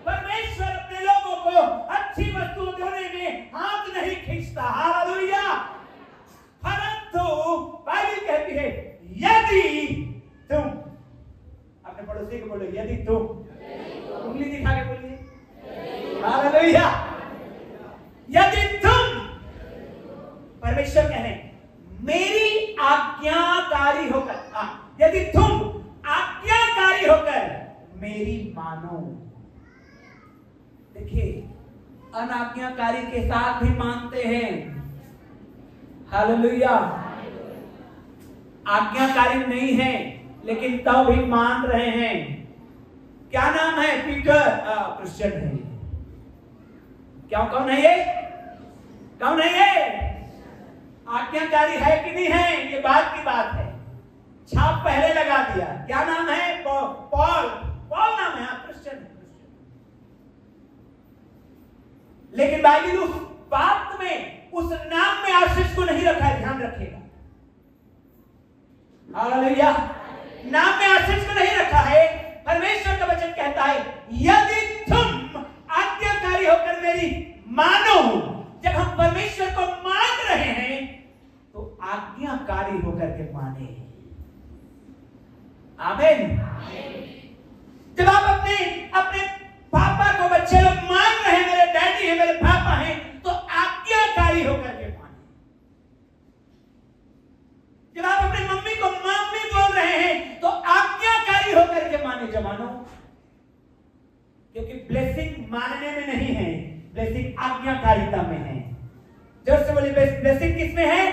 परमेश्वर अपने लोगों को अच्छी वस्तु देने में हाथ नहीं खींचता। हालेलुया। परंतु बाइबल कहती है यदि तुम, अपने पड़ोसी को बोलो यदि तुम, उंगली दिखा के बोलिए हालेलुया। यदि तुम, परमेश्वर कह रहे मेरी आज्ञा मानो। देखिए, अनाज्ञाकारी के साथ भी मानते हैं। हालेलुया। आज्ञाकारी नहीं है लेकिन तब भी मान रहे हैं। क्या नाम है? पीटर। क्रिश्चियन है। क्या कौन है ये? कौन है ये? आज्ञाकारी है कि नहीं है, ये बात की बात है। छाप पहले लगा दिया। क्या नाम है? पॉल। पॉल नाम है। क्रिश्चियन है। लेकिन बाइबल उस बात में, उस नाम में आशीष को नहीं रखा है। ध्यान रखिएगा। हालेलुया। नाम में आशीष को नहीं रखा है। परमेश्वर का वचन कहता है, यदि तुम आज्ञाकारी होकर मेरी मानो। जब हम परमेश्वर को मान रहे हैं तो आज्ञाकारी होकर के माने। आमीन। जब आप अपने अपने पापा को, बच्चे लोग मान रहे हैं, मेरे डैडी हैं, मेरे पापा हैं, तो आज्ञाकारी होकर के माने। जब आप अपनी मम्मी को मम्मी बोल रहे हैं तो आज्ञाकारी होकर के माने जवानों। क्योंकि ब्लेसिंग मानने में नहीं है, ब्लेसिंग आज्ञाकारिता में है। जोर से बोलिए, ब्लेसिंग किस में है?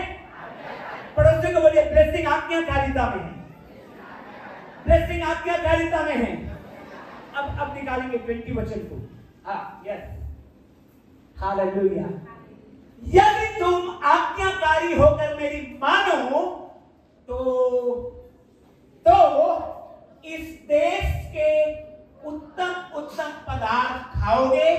पड़ोसी को बोलिए, ब्लेसिंग आज्ञाकारिता में है। ब्लेसिंग आज्ञाकारिता में है। अब निकालेंगे 20 वचन को। यस। हालेलुया। यदि तुम आज्ञाकारी होकर मेरी मानो तो इस देश के उत्तम उत्तम पदार्थ खाओगे,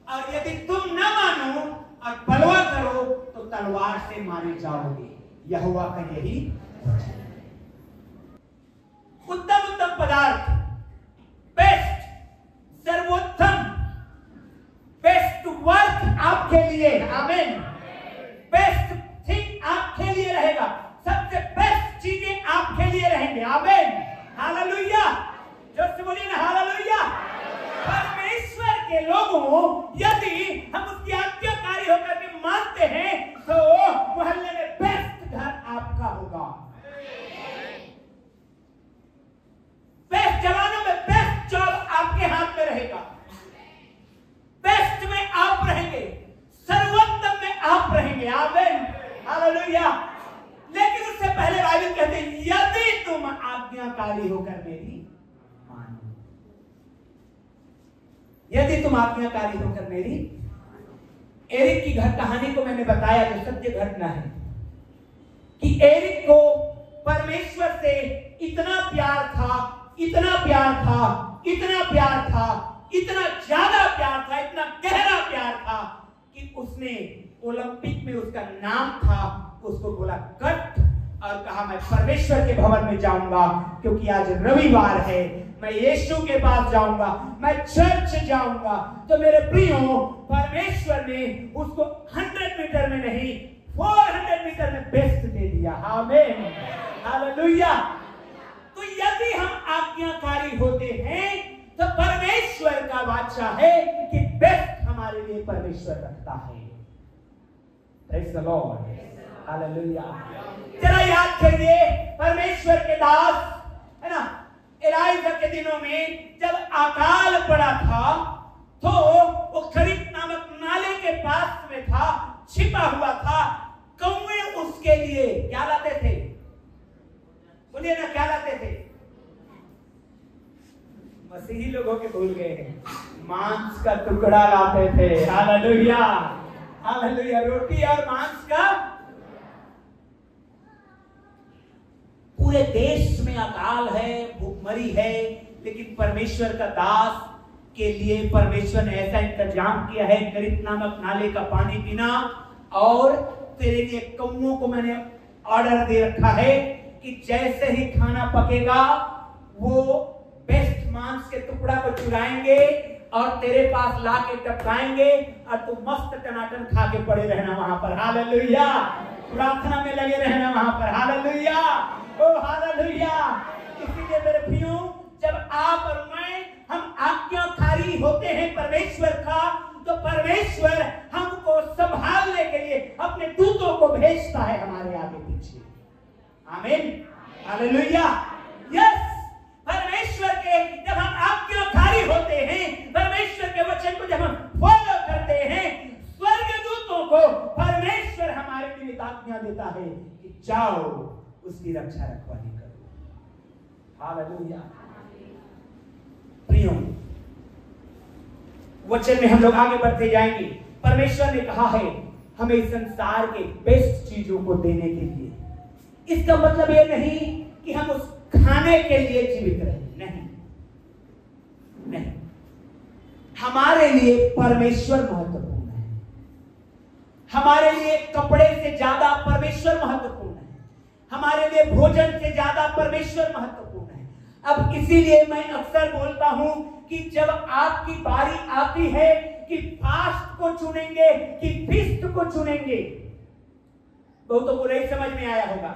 और यदि तुम न मानो और बलवा करो तो तलवार से मारे जाओगे। यहोवा का यही उत्तम उत्तम पदार्थ, बेस्ट, सर्वोत्तम, बेस्ट वर्क आपके लिए। आमीन। बेस्ट थिंग आपके लिए रहेगा। सबसे बेस्ट चीजें आपके लिए रहेंगे। आमीन। हालेलुया। जोर से बोलिए ना, हालेलुया। परमेश्वर के लोगों, यदि हम उसकी आज्ञाकारी होकर के मानते हैं तो मोहल्ले में बेस्ट घर आपका होगा। बेस्ट जवानों में बेस्ट जॉब आपके हाथ में रहेगा। बेस्ट में आप रहेंगे, सर्वोत्तम में आप रहेंगे। आमीन। हालेलुया। लेकिन उससे पहले बाइबल कहते हैं, यदि तुम आज्ञाकारी होकर मेरी मानो। यदि तुम आज्ञाकारी होकर मेरी। एरिक की कहानी को मैंने बताया, जो सत्य घटना है, कि एरिक को परमेश्वर से इतना प्यार था, इतना प्यार था, इतना प्यार था, इतना ज्यादा प्यार था, इतना गहरा प्यार था कि उसने ओलंपिक में, उसका नाम था, उसको बोला कट, और कहा मैं परमेश्वर के भवन में जाऊंगा क्योंकि आज रविवार है, मैं यीशु के पास जाऊंगा, मैं चर्च जाऊंगा। तो मेरे प्रियो, परमेश्वर ने उसको 100 मीटर में नहीं, 400 मीटर में बेस्ट दे दिया। आमीन। हालेलुया। तो यदि हम आज्ञाकारी होते हैं तो परमेश्वर का वाचा है कि बेस्ट हमारे लिए परमेश्वर रखता है। Praise the Lord. हालेलुया। जरा याद करिए, परमेश्वर के दास है ना, एलाइजा के दिनों में जब अकाल पड़ा था तो वो करीत नामक नाले के पास में था, छिपा हुआ था। कौवे उसके लिए क्या लाते थे? बोलिए ना, क्या लाते थे? मसीही लोगों के भूल गए हैं, मांस का टुकड़ा लाते थे। हालेलुया। हालेलुया। रोटी और मांस का। पूरे देश में अकाल है, भूखमरी है, लेकिन परमेश्वर का दास के लिए परमेश्वर ने ऐसा इंतजाम किया है, करीत नामक नाले का पानी पीना, और तेरे लिए कौवों को मैंने ऑर्डर दे रखा है कि जैसे ही खाना पकेगा वो बेस्ट मांस के टुकड़ा को चुराएंगे और तेरे पास ला के टपकाएंगे, और तू मस्त टनाटन खा के पड़े रहना वहां पर। हालेलुया। प्रार्थना में लगे रहना वहां पर। हालेलुया। ओ हालेलुया। इसीलिए मेरे प्रियो, जब आप और मैं हम आज्ञाकारी होते हैं परमेश्वर का, तो परमेश्वर हमको संभालने के लिए अपने दूतों को भेजता है हमारे आगे पीछे। आमीन। हालेलुया। यस। परमेश्वर के जब हम आज्ञाकारी आज्ञा देता है कि जाओ उसकी रक्षा रखवाली करो। हालेलुया। प्रियो, वचन में हम लोग आगे बढ़ते जाएंगे। परमेश्वर ने कहा है हमें संसार के बेस्ट चीजों को देने के लिए। इसका मतलब ये नहीं कि हम उस खाने के लिए जीवित रहे, नहीं। हमारे लिए परमेश्वर महत्वपूर्ण है। हमारे लिए कपड़े से ज्यादा परमेश्वर महत्वपूर्ण है। हमारे लिए भोजन से ज्यादा परमेश्वर महत्वपूर्ण है। अब इसीलिए मैं अक्सर बोलता हूं कि जब आपकी बारी आती है कि फास्ट को चुनेंगे कि फीस्ट को चुनेंगे, बहुतों को नहीं समझ में आया होगा।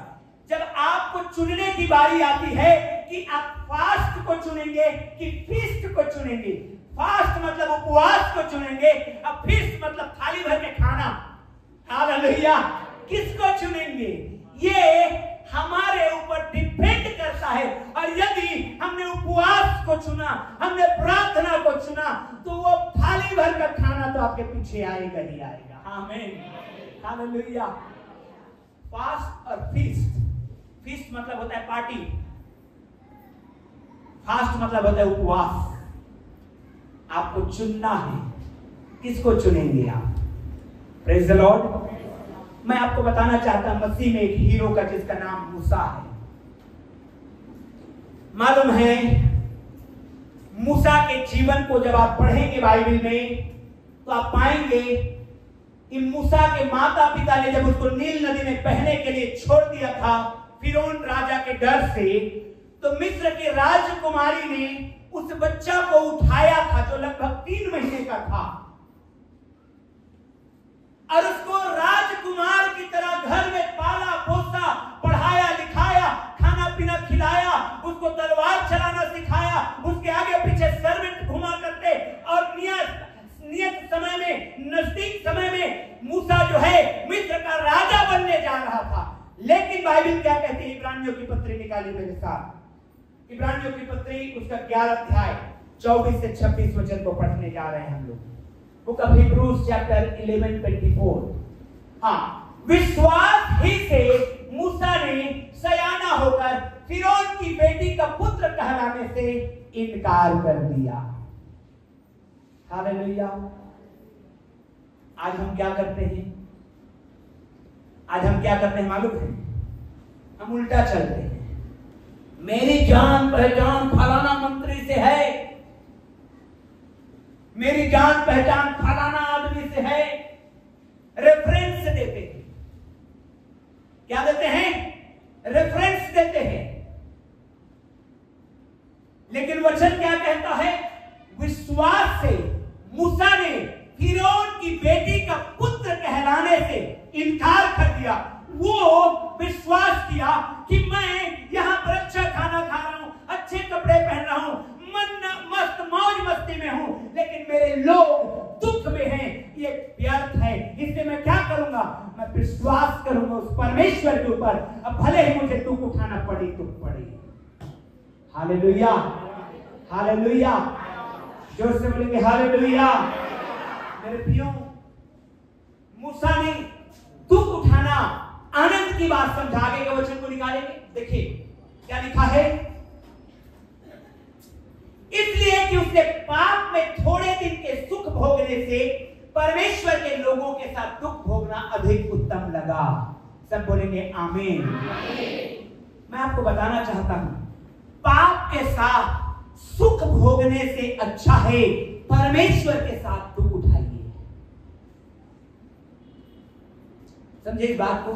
जब आपको चुनने की बारी आती है कि आप फास्ट को चुनेंगे कि फीस्ट को चुनेंगे, फास्ट मतलब उपवास को चुनेंगे, अब फीस्ट मतलब थाली भर के खाना, हालेलुया, किसको चुनेंगे ये हमारे ऊपर डिपेंड करता है। और यदि हमने उपवास को चुना, हमने प्रार्थना को चुना, तो वो थाली भर का खाना तो आपके पीछे आएगा ही आएगा। आमीन, हालेलुया। फास्ट और फीस्ट, फीस्ट मतलब होता है पार्टी, फास्ट मतलब होता है उपवास। आपको चुनना है, किसको चुनेंगे आप? Praise the Lord. मैं आपको बताना चाहता हूं मसीह में एक हीरो का जिसका नाम मूसा है। मालूम है मूसा के जीवन को जब आप पढ़ेंगे बाइबल में तो आप पाएंगे कि मूसा के माता पिता ने जब उसको नील नदी में बहने के लिए छोड़ दिया था फिरौन राजा के डर से, तो मिस्र की राजकुमारी ने उस बच्चा को उठाया था जो लगभग 3 महीने का था और उसको राजकुमार की तरह घर में पाला पोसा, पढ़ाया लिखाया, खाना पीना खिलाया, उसको तलवार चलाना सिखाया, उसके आगे पीछे सर्वेंट घुमा करते और नियत समय में, नजदीक समय में मूसा जो है मिस्र का राजा बनने जा रहा था। लेकिन बाइबल क्या कहती है? इब्रानियों की पत्री निकाली मेरे साथ। इब्रानियों की पत्री उसका 11 अध्याय 24 से 26 वचन को पढ़ने जा रहे हैं हम लोग। Book of Hebrews chapter 11:24। हाँ, विश्वास ही से मूसा ने सयाना होकर फिरौन की बेटी का पुत्र कहलाने से इनकार कर दिया। हालेलुया। आज हम क्या करते हैं? आज हम क्या करते हैं मालूम है? हम उल्टा चलते हैं। मेरी जान पहचान फलाना मंत्री से है, मेरी जान पहचान फलाना आदमी से है, रेफरेंस देते हैं। क्या देते हैं? रेफरेंस देते हैं। लेकिन वचन क्या कहता है? विश्वास से मूसा ने फिरौन की बेटी का पुत्र कहलाने से इनकार कर दिया। वो विश्वास किया कि मैं यहां पर अच्छा खाना खा रहा हूं, अच्छे कपड़े पहन रहा हूं, मस्त मौज मस्ती में हूं, लेकिन मेरे लोग दुख में हैं, ये व्यर्थ है। इसलिए मैं क्या करूंगा? मैं विश्वास करूंगा उस परमेश्वर के ऊपर, अब भले ही मुझे दुख उठाना पड़े तो पड़े। Hallelujah, hallelujah. जोर से बोलेंगे हालेलुया। मेरे प्रियो, मूसा ने दुख उठाना आनंद की बात समझा। आगे के वचन को निकालेंगे, देखिए क्या लिखा है। इसलिए कि उसने पाप में थोड़े दिन के सुख भोगने से परमेश्वर के लोगों के साथ दुख भोगना अधिक उत्तम लगा। सब बोलेंगे आमीन। मैं आपको बताना चाहता हूं, पाप के साथ सुख भोगने से अच्छा है परमेश्वर के साथ दुख उठाइए। समझे इस बात को?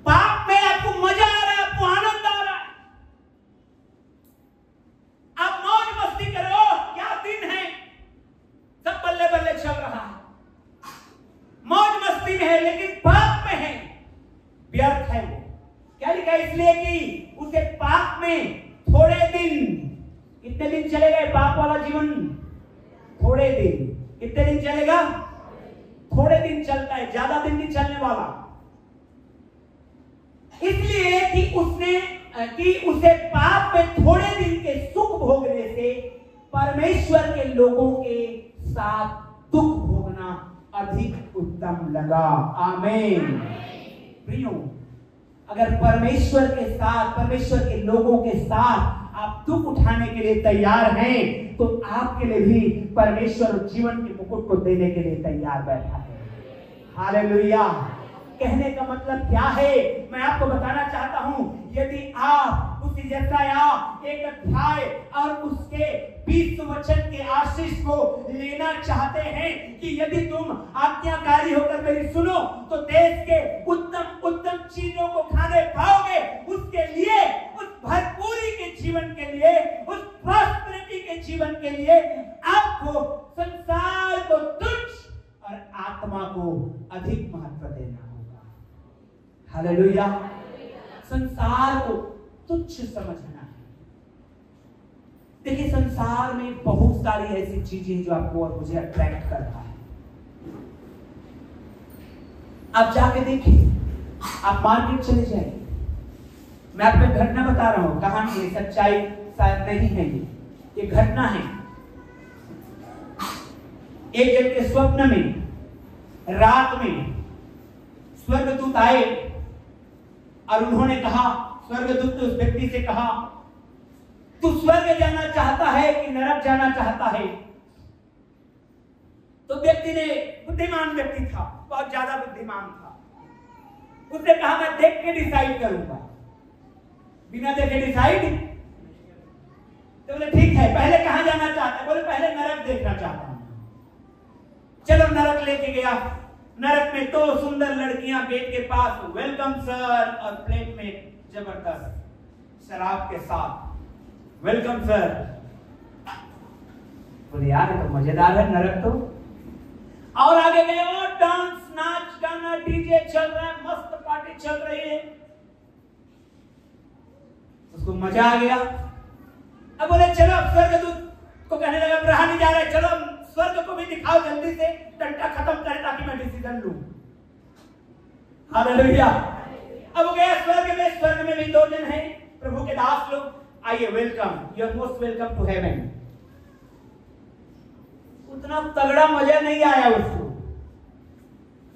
पाप में आपको मजा आ रहा है, आपको आनंद आ रहा है, आप मौज मस्ती करो, क्या दिन है, सब बल्ले बल्ले चल रहा है, मौज मस्ती में है, लेकिन पाप में है, व्यर्थ है वो। क्या लिखा? इसलिए कि उसे पाप में थोड़े दिन, कितने दिन चलेगा पाप वाला जीवन? थोड़े दिन। कितने दिन चलेगा? थोड़े दिन चलता है, ज्यादा दिन नहीं चलने वाला। इसलिए कि उसे पाप में थोड़े दिन के सुख भोगने से परमेश्वर के लोगों के साथ दुख भोगना और अधिक उत्तम लगा। आमीन। प्रियो, अगर परमेश्वर के साथ, परमेश्वर के लोगों के साथ आप दुख उठाने के लिए तैयार हैं, तो आपके लिए भी परमेश्वर जीवन के मुकुट को देने के लिए तैयार बैठा है। हालेलुया। कहने का मतलब क्या है, मैं आपको बताना चाहता हूं, यदि आप उस यशाया 1 अध्याय और उसके 20 वचन के आशीष को लेना चाहते हैं कि यदि तुम आज्ञाकारी होकर मेरी सुनो तो देश के उत्तम उत्तम चीजों को खाने पाओगे, उसके लिए, उस भरपूरी के जीवन के लिए, उस प्रॉस्पेरिटी के जीवन के लिए आपको संसार को तुच्छ और आत्मा को अधिक महत्व देना होगा। हालेलुया। संसार को तुच्छ समझना है। देखिए, संसार में बहुत सारी ऐसी चीजें जो आपको और मुझे अट्रैक्ट करता है। आप जाके देखिए, आप मार्केट चले जाइए, मैं आपको घटना बता रहा हूं, कहानी है, सच्चाई शायद नहीं है, ये घटना है। एक जन के स्वप्न में, रात में स्वर्गदूत आए और उन्होंने कहा, स्वर्गदूत उस व्यक्ति से कहा, तू स्वर्ग जाना चाहता है कि नरक जाना चाहता है? तो व्यक्ति ने, बुद्धिमान व्यक्ति था, बहुत ज्यादा बुद्धिमान था, उसने कहा मैं देख के डिसाइड करूंगा। बिना देखे डिसाइड? तो बोले ठीक है, पहले कहां जाना चाहता है? बोले पहले नरक देखना चाहता हूं। चलो नरक लेके गया। नरक में 2 सुंदर लड़कियां गेट के पास, वेलकम सर, और प्लेट में जबरदस्त शराब के साथ, वेलकम सर। बोले यार ये तो मजेदार है नरक तो। और आगे गए और डांस, नाच गाना, डीजे चल रहा है, मस्त पार्टी चल रही है, उसको मजा आ गया। अब बोले चलो, अब स्वर्गदूत को कहने लगा रहा नहीं जा रहा है, चलो स्वर्ग को भी दिखाओ जल्दी से, टंटा खत्म करे ताकि मैं डिसीजन लूं। हालेलुया। अब वो गया स्वर्ग में। स्वर्ग में भी 2 जन हैं, प्रभु के दास लोग, आइए welcome, you are most welcome to heaven. उतना तगड़ा मजा नहीं आया उसको।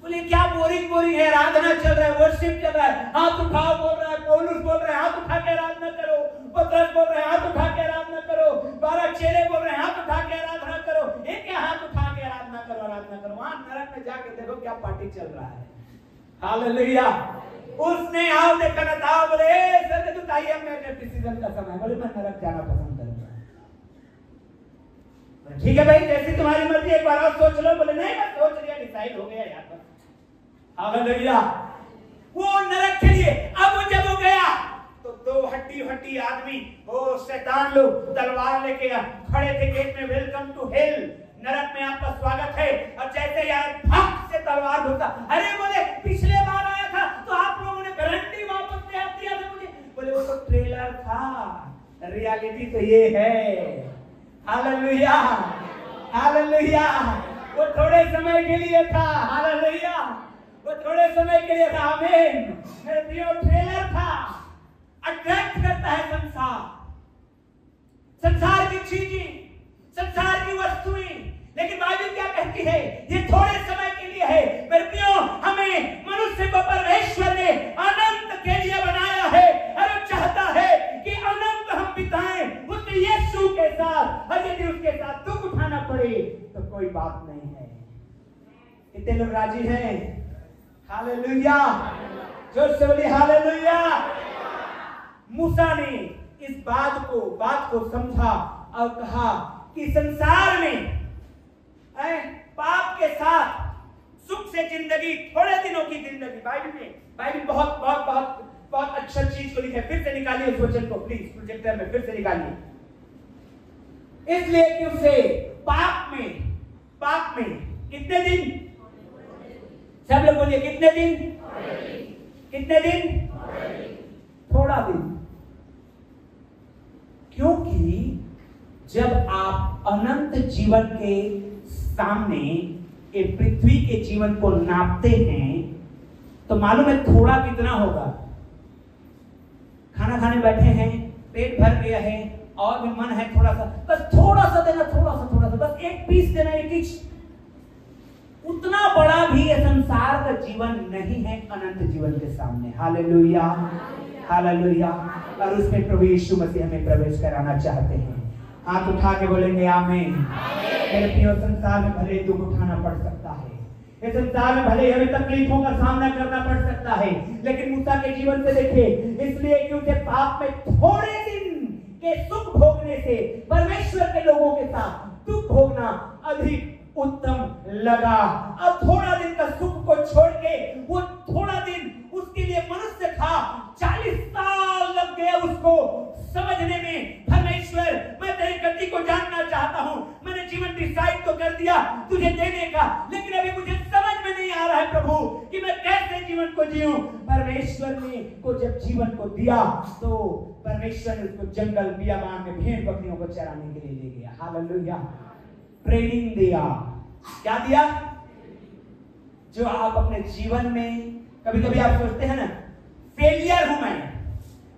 बोले क्या बोरिंग बोरिंग है, आराधना चल रहा है, वर्शिप चल रहा है, हाथ उठाओ बोल रहा है, पौलुस बोल रहे हैं हाथ उठा के आराधना करो, पतरस बोल रहे हैं हाथ उठा के आराधना करो, 12 चेले बोल रहे हैं हाथ उठा के आराधना करो, एक क्या हाथ उठा के आराधना करो, आराधना करो। वहां नरक में जाके देखो क्या पार्टी चल रहा है। हालेलुया। उसने आओ देखा ना था, बोले स्वर्गदूत आइए, मेरे डिसीजन का समय। बोले मैं नरक जाना पसंद करूंगा। ठीक है भाई, जैसी तुम्हारी मर्जी, एक बार और सोच लो। बोले नहीं, मैं सोच लिया, डिसाइड हो गया यार। हालेलुया। वो नरक के लिए, अब वो जब हो गया तो 2 हड्डी आदमी, वो शैतान लोग तलवार लेके खड़े थे गेट में, वेलकम टू हेल, नरक में आपका स्वागत है। और जैसे यार फट से तलवार घुसा, अरे बोले पिछले बार आया था तो आप लोगों ने गारंटी वापस ले दिया था मुझे। बोले वो तो ट्रेलर था, रियलिटी तो ये है। Hallelujah, hallelujah. वो थोड़े समय के लिए था। हालेलुया, वो थोड़े समय के लिए था। आमीन। मेरे प्रियो, ट्रेलर था। अट्रैक्ट करता है संसार, संसार की चीजें, संसार की वस्तुएं, लेकिन बाइबल क्या कहती है? ये थोड़े समय के लिए है। मेरे प्रियो, हमें मनुष्य को परमेश्वर ने अनंत के लिए बनाया है और वो चाहता है कि अनंत हम बिताएं उस यीशु के साथ। और यदि उसके साथ दुख उठाना पड़े तो कोई बात नहीं है। कितने लोग राजी हैं? हालेलुया। जोर से बोलिए हालेलुया। मूसा ने इस बात को समझा और कहा कि संसार में पाप के साथ सुख से जिंदगी, थोड़े दिनों की जिंदगी। बाइबल बहुत बहुत बहुत बहुत अच्छा चीज को लिखा है। फिर से निकालिए उस वचन को प्लीज, प्रोजेक्टर में फिर से निकालिए। इसलिए कि उसे पाप में कितने दिन, सब लोग बोलिए कितने दिन, कितने दिन, थोड़ा दिन। क्योंकि जब आप अनंत जीवन के सामने एक पृथ्वी के जीवन को नापते हैं तो मालूम है थोड़ा कितना होगा। खाना खाने बैठे हैं, पेट भर गया है और भी मन है थोड़ा सा, बस थोड़ा सा देना, थोड़ा सा बस एक पीस देना, एक इंच। उतना बड़ा भी ये संसार का जीवन नहीं है अनंत जीवन के सामने। Hallelujah, hallelujah. और उसमें प्रभु यीशु मसीह हमें प्रवेश कराना चाहते हैं। हाथ उठा के बोलेंगे आमीन। मेरे प्रियो, संसार में भले दुख उठाना पड़ सकता है, इस संसार में भले हमें तकलीफों का सामना करना पड़ सकता है, लेकिन मूसा के जीवन से देखिए, इसलिए कि उसे पाप में थोड़े दिन के सुख भोगने से परमेश्वर के लोगों के साथ दुख भोगना अधिक उत्तम लगा। अब थोड़ा दिन का सुख को छोड़ के वो थोड़ा दिन उसके लिए मनुष्य था, 40 साल लग गया उसको समझने में। परमेश्वर, मैं तेरी गति को जानना चाहता हूं, मैंने जीवन डिसाइड तो कर दिया तुझे देने का, लेकिन अभी मुझे समझ में नहीं आ रहा है प्रभु कि मैं कैसे जीवन को जीऊं। परमेश्वर ने को जब जीवन को दिया तो परमेश्वर ने उसको जंगल बियाबान में भेड़ बकरियों को चराने के लिए ले गया। हालेलुया। ट्रेनिंग दिया। क्या दिया? जो आप अपने जीवन में कभी कभी आप सोचते हैं ना, फेलियर हूं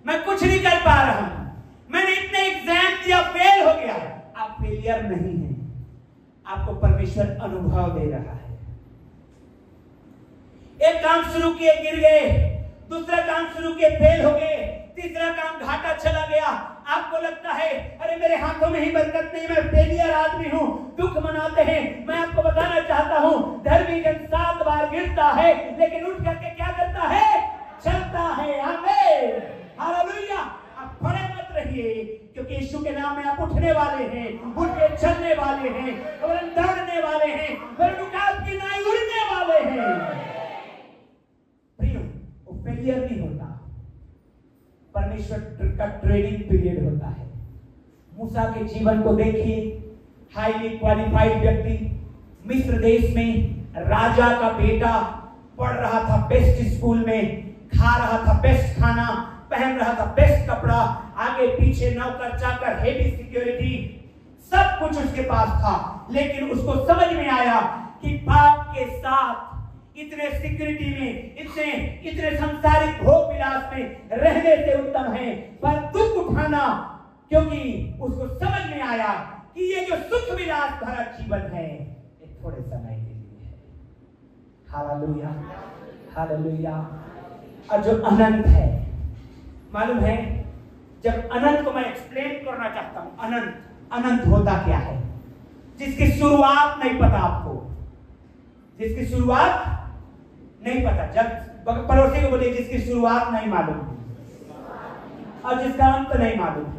मैं कुछ नहीं कर पा रहा हूं, मैंने इतने एग्जाम दिया, फेल हो गया। आप फेलियर नहीं है, आपको परमेश्वर अनुभव दे रहा है। एक काम शुरू किए, गिर गए, दूसरा काम शुरू किए, फेल हो गए, तीसरा काम घाटा चला गया। आपको लगता है अरे मेरे हाथों में ही बरकत नहीं, मैं फेलियर आदमी हूं, दुख मनाते हैं। मैं आपको बताना चाहता हूं, धर्मी जन 7 बार गिरता है लेकिन उठ करके क्या करता है? चलता है। आमीन, हालेलुया। आप खड़े मत रहिए, क्योंकि यीशु के नाम में आप उठने वाले हैं, उठ के चलने वाले हैं, और दौड़ने वाले हैं, और रुकावट की नाई उड़ने वाले हैं। प्रियो, वो फेलियर नहीं होता, परमेश्वर का ट्रेनिंग पीरियड होता है। मूसा के जीवन को देखिए, हाईली क्वालिफाइड व्यक्ति, मिस्र देश में राजा का बेटा, पढ़ रहा था बेस्ट स्कूल में, खा रहा था बेस्ट खाना, पहन रहा था बेस्ट कपड़ा, आगे पीछे नौकर चाकर, हेवी सिक्योरिटी, सब कुछ उसके पास था। लेकिन उसको समझ में आया कि पाप के साथ इतने सिक्योरिटी में, इतने संसारिक भोग विलास में रहने से उत्तम है पर दुख उठाना, क्योंकि उसको समझ में आया कि ये जो सुख विलास भरा जीवन है ये थोड़े समय के लिए है। Hallelujah, hallelujah. और जो अनंत है, मालूम है, जब अनंत को मैं एक्सप्लेन करना चाहता हूं, अनंत होता क्या है? जिसकी शुरुआत नहीं पता आपको, जिसकी शुरुआत नहीं पता। जब पड़ोसी को बोलिए जिसकी शुरुआत नहीं मालूम और जिसका अंत नहीं मालूम।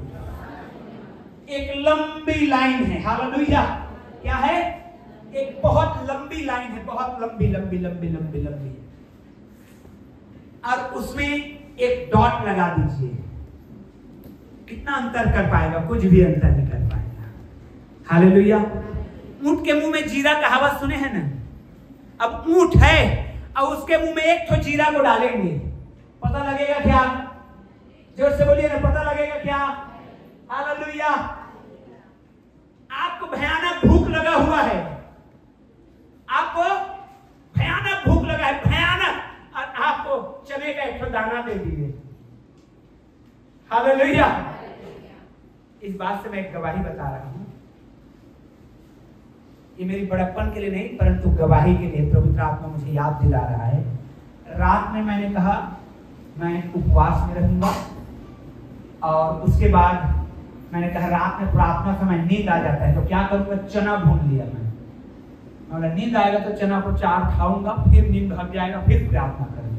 एक लंबी लाइन है। हालेलुया। क्या है? एक बहुत लंबी लाइन है, बहुत लंबी लंबी लंबी लंबी लंबी, और उसमें एक डॉट लगा दीजिए। कितना अंतर कर पाएगा? कुछ भी अंतर नहीं कर पाएगा। हालेलुया। ऊंट के मुंह में जीरा कहावत सुने हैं ना? अब ऊंट है और उसके मुंह में एक तो जीरा को डालेंगे, पता लगेगा क्या? जोर से बोलिए ना, पता लगेगा क्या? हालेलुया। आपको भयानक भूख लगा हुआ है, आपको भयानक भूख लगा है, भयानक, और आपको चने का एक दाना दे दिए। हालेलुया। इस बात से मैं एक गवाही बता रहा हूं, ये मेरी बड़प्पन के लिए नहीं परंतु गवाही के लिए पवित्र आत्मा मुझे याद दिला रहा है। रात में मैंने कहा मैं उपवास में रहूंगा, और उसके बाद मैंने कहा रात में प्रार्थना समय नींद आ जाता है तो क्या करूंगा? चना भून लिया मैंने, नींद आएगा तो चना को 4 खाऊंगा, फिर नींद भाग जाएगा, फिर प्रार्थना करूंगा।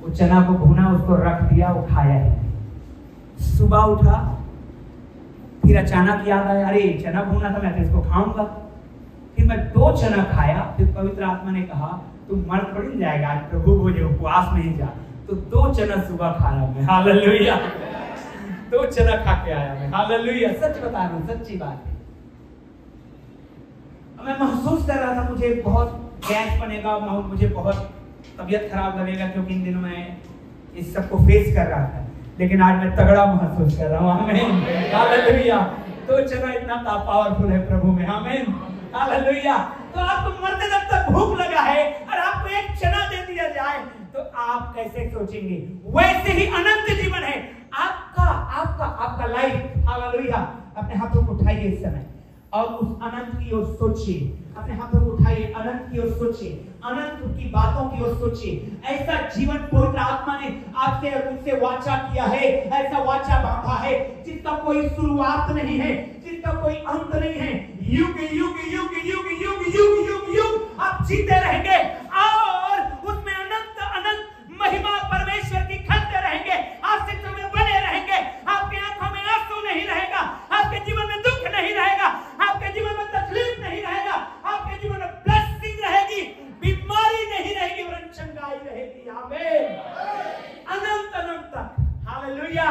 वो चना को भूना, उसको रख दिया, वो खाया ही। सुबह उठा, फिर अचानक याद आया अरे चना भूना था, मैं तो इसको खाऊंगा। फिर मैं 2 चना खाया, फिर पवित्र आत्मा ने कहा तू मर पड़ जाएगा, आज प्रभु बोले उपवास में ही जा, तो 2 चना सुबह खाया मैं। हालेलुया। 2 चना खा के आया मैं। हालेलुया। सच बता रहा हूं, सच्ची बात है। मैं महसूस कर रहा था मुझे बहुत गैस बनेगा, मुझे बहुत तबीयत खराब लगेगा, क्योंकि इन दिनों मैं इस सबको फेस कर रहा था, लेकिन आज मैं तगड़ा महसूस कर रहा हूँ। आमीन, हालेलुया। 2 चना इतना पावरफुल है प्रभु में। आमीन, हालेलुया। तो आपको मरते जब तक भूख लगा है और आपको 1 चना दे दिया जाए तो आप कैसे सोचेंगे? वैसे ही अनंत जीवन है आपका, आपका, आपका लाइफ। हालेलुया। अपने हाथों को उठाइए इस समय और उस अनंत की ओर सोचिए। अपने हाथों को उठाइए, अनंत की ओर सोचिए, अनंत की बातों की ओर सोचिए। ऐसा जीवन पवित्र आत्मा ने आपसे और मुझसे वाचा किया है, ऐसा वाचा बांधा है जिसका कोई शुरुआत नहीं है, जिसका कोई अंत नहीं है। युग युग युग युग युग युग युग युग आप जीते रहेंगे और उसमें अनंत अनंत महिमा परमेश्वर की खलते रहेंगे। आप शिक्षा में बने रहेंगे, आपकी आंखों में आंसू नहीं रहेगा, आपके जीवन में दुख नहीं रहेगा, आपके जीवन में तकलीफ नहीं रहेगा, आपके जीवन में ब्लेसिंग रहेगी, बीमारी नहीं रहेगी, वरन चंगाई रहेगी। आमीन। अनंत अनंत तक। हालेलुया।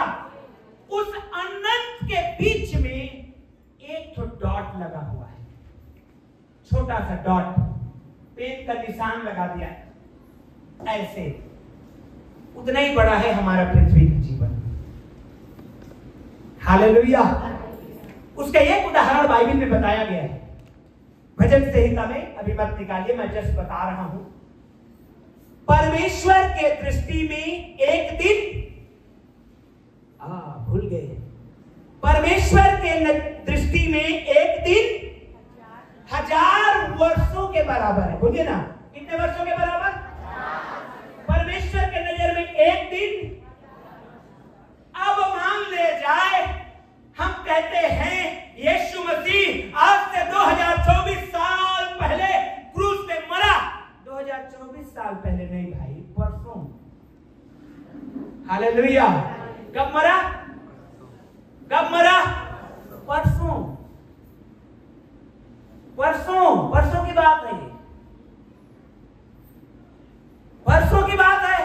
उस अनंत के बीच में एक तो डॉट लगा हुआ है, छोटा सा डॉट, पेन का निशान लगा दिया है ऐसे। उतना ही बड़ा है हमारा पृथ्वी का जीवन। हालेलुया। उसका एक उदाहरण बाइबल में बताया गया है, भजन संहिता में। अभी मत निकालिए, मैं जस्ट बता रहा हूं। परमेश्वर के दृष्टि में एक दिन, भूल गए, परमेश्वर के दृष्टि में एक दिन 1000 वर्षों के बराबर है। बोलिए ना, कितने वर्षों के बराबर? परमेश्वर के नजर में एक दिन। अब मान ले जाए हम कहते हैं यीशु मसीह आज से 2024 साल पहले क्रूस पे मरा। 2024 साल पहले नहीं भाई, परसों। हालेलुया। कब मरा? कब मरा? परसों। परसों, परसों की बात है, परसों की बात है।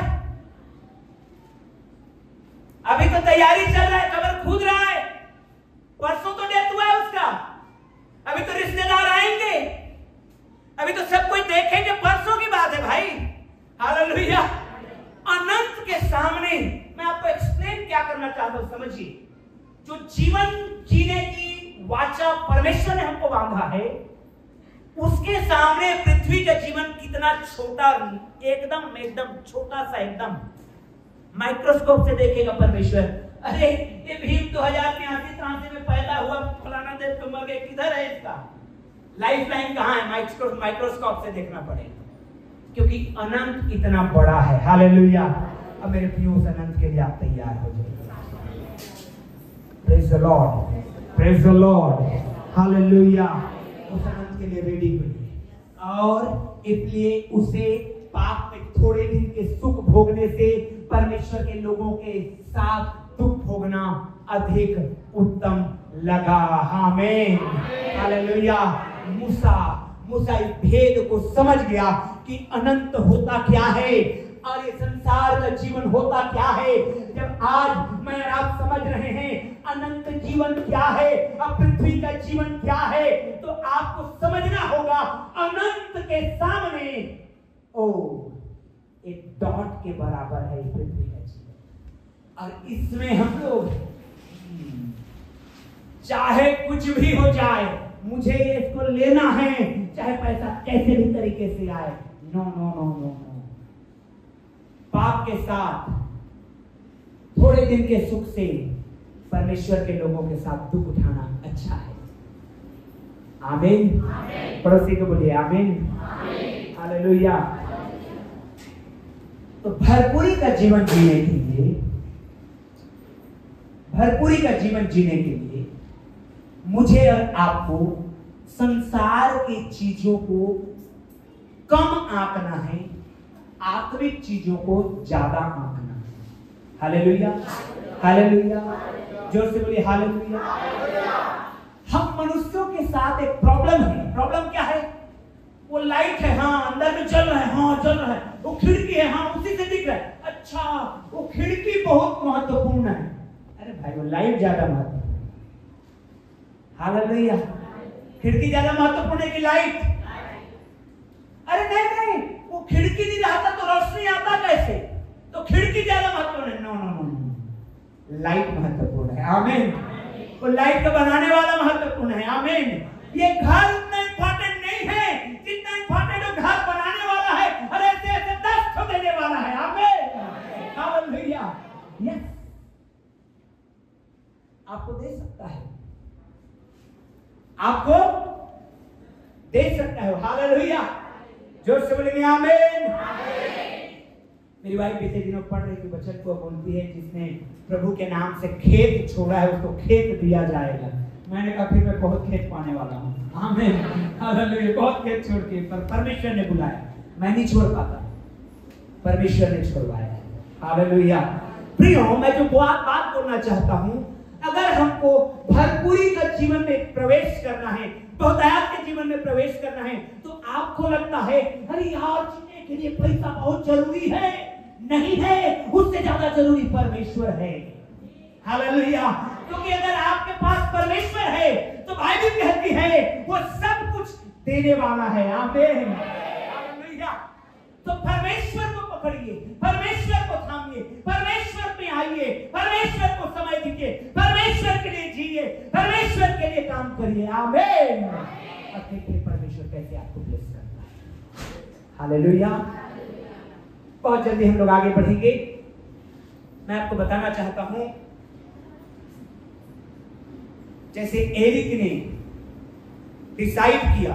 अभी तो तैयारी चल रहा है, कब्र खोद रहा है। परसों तो डेथ हुआ है उसका, अभी तो रिश्तेदार आएंगे, अभी तो सब कोई देखेंगे। परसों की बात है भाई। हालेलुया। अनंत के सामने मैं आपको एक्सप्लेन क्या करना चाहता हूं, समझिए। जो जीवन जीने की वाचा परमेश्वर ने हमको बांधा है, उसके सामने पृथ्वी का जीवन कितना छोटा, एकदम एकदम छोटा सा, एकदम माइक्रोस्कोप से देखेगा परमेश्वर। अरे ये भीम 2083 में पैदा हुआ, फलाना देश तो मर गए, किधर है इसका लाइफ लाइन, कहां है? माइक्रोस्कोप से देखना पड़ेगा, क्योंकि अनंत इतना बड़ा है। हालेलुया। अब मेरे प्रियो, उस अनंत के लिए आप तैयार हो जाइए। Praise the Lord, praise the Lord. Hallelujah. उस अनंत के लिए रेडी होइए। और इसलिए उसे पाप में थोड़े दिन के सुख भोगने से परमेश्वर के लोगों के साथ दुख भोगना अधिक उत्तम लगा। आमीन। हालेलुया। मूसा इस भेद को समझ गया कि अनंत होता क्या है और ये संसार का जीवन होता क्या है। जब आज मैं और आप समझ रहे हैं अनंत जीवन क्या है और पृथ्वी का जीवन क्या है, तो आपको समझना होगा अनंत के सामने एक डॉट के बराबर है पृथ्वी का जीवन। और इसमें हम लोग चाहे कुछ भी हो जाए, मुझे इसको लेना है, चाहे पैसा कैसे भी तरीके से आए, no no no no no. पाप के साथ थोड़े दिन के सुख से परमेश्वर के लोगों के साथ दुख उठाना अच्छा है। आमीन। पड़ोसी को बोलिए आमीन। हालेलुया। तो भरपूरी का जीवन जीने के लिए, भरपूरी का जीवन जीने के लिए मुझे और आपको संसार की चीजों को कम आंकना है, आत्मिक चीजों को ज्यादा आंकना है। हालेलुया। हालेलुया। जोर से बोलिए हालेलुया। हम मनुष्यों के साथ एक प्रॉब्लम है। प्रॉब्लम क्या है? वो लाइट है, हाँ अंदर में चल रहा है, हाँ चल रहा है। वो खिड़की है, हाँ उसी से दिख रहा है। अच्छा, वो खिड़की बहुत महत्वपूर्ण है। अरे भाई, वो लाइट ज्यादा महत्वपूर्ण। हालेलुया। खिड़की ज्यादा महत्वपूर्ण है कि लाइट? अरे नहीं नहीं, वो खिड़की नहीं रहता तो रोशनी आता कैसे? तो खिड़की ज्यादा महत्वपूर्ण है। No no no no, light महत्वपूर्ण है। आमीन। वो लाइट को बनाने वाला महत्वपूर्ण है। आमीन। ये घर उतना इंपॉर्टेंट नहीं है जितना इंपॉर्टेंट वो घर बनाने वाला है और ऐसे ऐसे 10 ठो देने वाला है। आमीन। हालेलुया। यस, आपको दे सकता है, आपको दे सकता है। हालेलुया, जोर से बोलेंगे आमीन। मेरी वाइफ बीते दिनों पढ़ रही थी वचन को, बोलती है जिसने प्रभु के नाम से खेत छोड़ा है उसको खेत दिया जाएगा। मैंने कहा फिर मैं बहुत खेत पाने वाला हूँ। आमीन, हालेलुया। बहुत खेत छोड़ के, पर परमेश्वर ने बुलाया, मैं नहीं छोड़ पाता, परमेश्वर ने छोड़वाया। हालेलुया। प्रियो, मैं जो बात बोलना चाहता हूँ, अगर हमको भरपूरी का जीवन में प्रवेश करना है, बहुतायत के जीवन में प्रवेश करना है, तो आपको लगता है अरे यार जीने के लिए पैसा बहुत जरूरी है। नहीं है, उससे ज्यादा जरूरी परमेश्वर है। हालेलुया। क्योंकि अगर आपके पास परमेश्वर है तो बाइबल कहती है वो सब कुछ देने वाला है। आमीन, हालेलुया। तो परमेश्वर को पकड़िए, परमेश्वर को थामिए, परमेश्वर में आइए, परमेश्वर को समय दीजिए, परमेश्वर के लिए जिए, परमेश्वर के लिए काम करिए। आमीन। और देखिए परमेश्वर कैसे आपको ब्लेस करता है। हालेलुया। बहुत जल्दी हम लोग आगे बढ़ेंगे। मैं आपको बताना चाहता हूं, जैसे एरिक ने डिसाइड किया